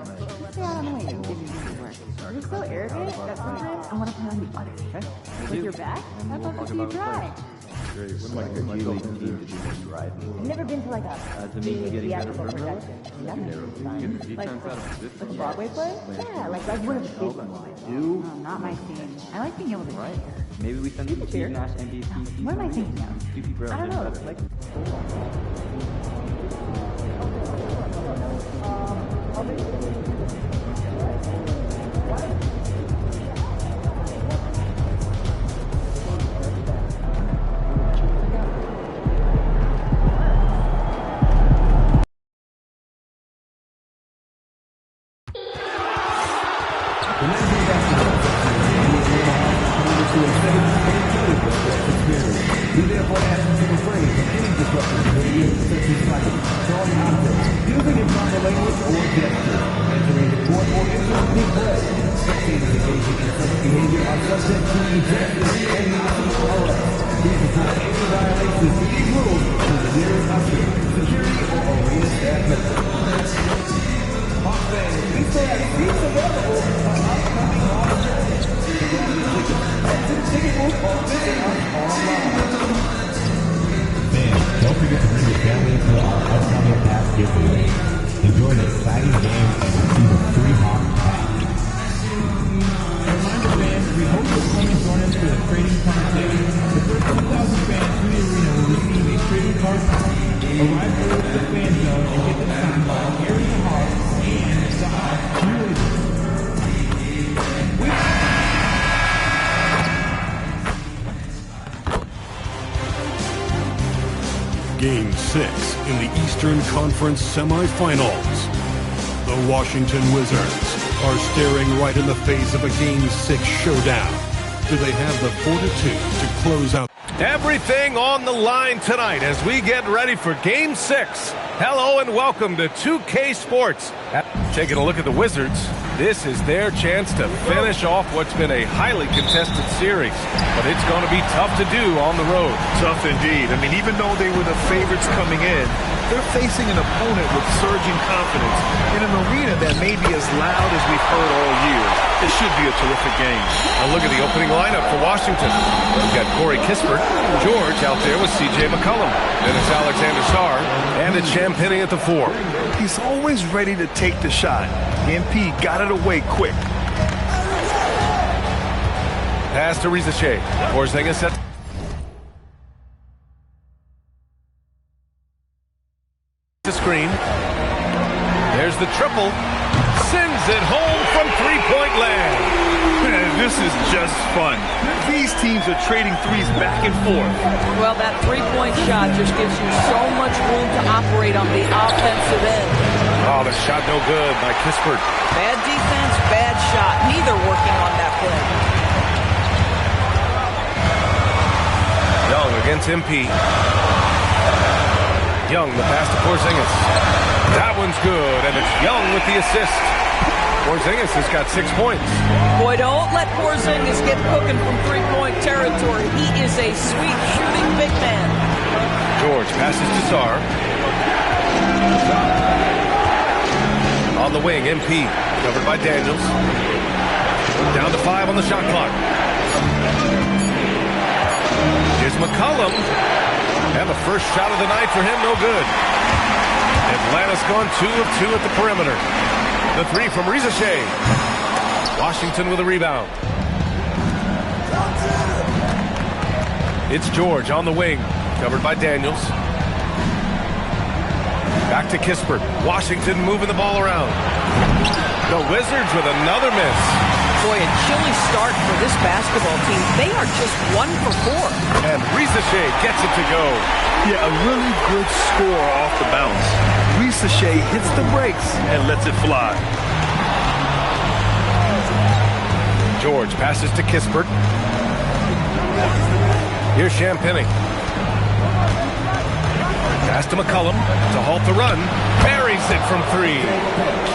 [SPEAKER 3] stay out of the way and give me easy work. You're so arrogant that sometimes I want to play on the other side. With your back, I'd love to see you try.
[SPEAKER 1] Great. What like a G League team did you just ride?
[SPEAKER 3] I've never been to like a big theatrical production. Nothing. Like a Broadway play? Yeah, like one of the big ones.
[SPEAKER 1] Do?
[SPEAKER 3] Not my scene. I like being able to cheer.
[SPEAKER 1] Maybe we send some Steve Nash MVP.
[SPEAKER 3] What am I thinking of?
[SPEAKER 1] 2 people
[SPEAKER 3] I don't know.
[SPEAKER 1] better.
[SPEAKER 3] Like,
[SPEAKER 16] We therefore ask you to refrain from any disruption to the sexual cycle, throwing objects, using improper language or gesture, entering the court or interrupting play. Spectators engaging in such behavior are subject to ejectment and municipal arrest. Please report any violations to these rules to the nearest usher, security, or arena staff member. Hawks fans, we still have seats available for upcoming Hawks tournaments. To grab your tickets, head to the ticket booth or visit us online. Don't forget to bring your family to our upcoming pass giveaway. Enjoy the exciting game and receive a free Hawk pack.
[SPEAKER 8] Game 6 in the Eastern Conference semifinals. The Washington Wizards are staring right in the face of a Game 6 showdown. Do they have the fortitude to close out?
[SPEAKER 19] Everything on the line tonight as we get ready for Game 6. Hello and welcome to 2K Sports. Taking a look at the Wizards, this is their chance to finish off what's been a highly contested series. But it's going to be tough to do on the road.
[SPEAKER 20] Tough indeed. I mean, even though they were the favorites coming in, they're facing an opponent with surging confidence in an arena that may be as loud as we've heard all year. It should be a terrific game.
[SPEAKER 19] A look at the opening lineup for Washington. We've got Corey Kispert, George out there with C.J. McCollum. Then it's Alexander Starr, and it's Champagnie at the 4.
[SPEAKER 20] He's always ready to take the shot. MP got it away quick.
[SPEAKER 19] Pass to Rizachet. Porzingis set the screen. There's the triple. Sends it home from three-point land.
[SPEAKER 20] This is just fun. These teams are trading threes back and forth.
[SPEAKER 10] Well, that three-point shot just gives you so much room to operate on the offensive end.
[SPEAKER 19] Oh, the shot no good by Kispert.
[SPEAKER 10] Bad defense, bad shot. Neither working on that play.
[SPEAKER 19] Young against MP. Young, the pass to Porzingis. That one's good, and it's Young with the assist. Porzingis has got 6 points.
[SPEAKER 10] Boy, don't let Porzingis get cooking from three-point territory. He is a sweet shooting big man.
[SPEAKER 19] George passes to Sarr. On the wing, MP, covered by Daniels. Down to 5 on the shot clock. Here's McCollum. And the first shot of the night for him, no good. Atlanta's gone 2 of 2 at the perimeter. The 3 from Rizachet. Washington with a rebound. It's George on the wing, covered by Daniels. Back to Kispert. Washington moving the ball around. The Wizards with another miss.
[SPEAKER 10] Boy, a chilly start for this basketball team. They are just 1 for 4.
[SPEAKER 19] And Rizachet gets it to go.
[SPEAKER 20] Yeah, a really good score off the bounce. Rizachet hits the brakes and lets it fly.
[SPEAKER 19] George passes to Kispert. Here's Champagnie. Pass to McCollum to halt the run. Buries it from 3.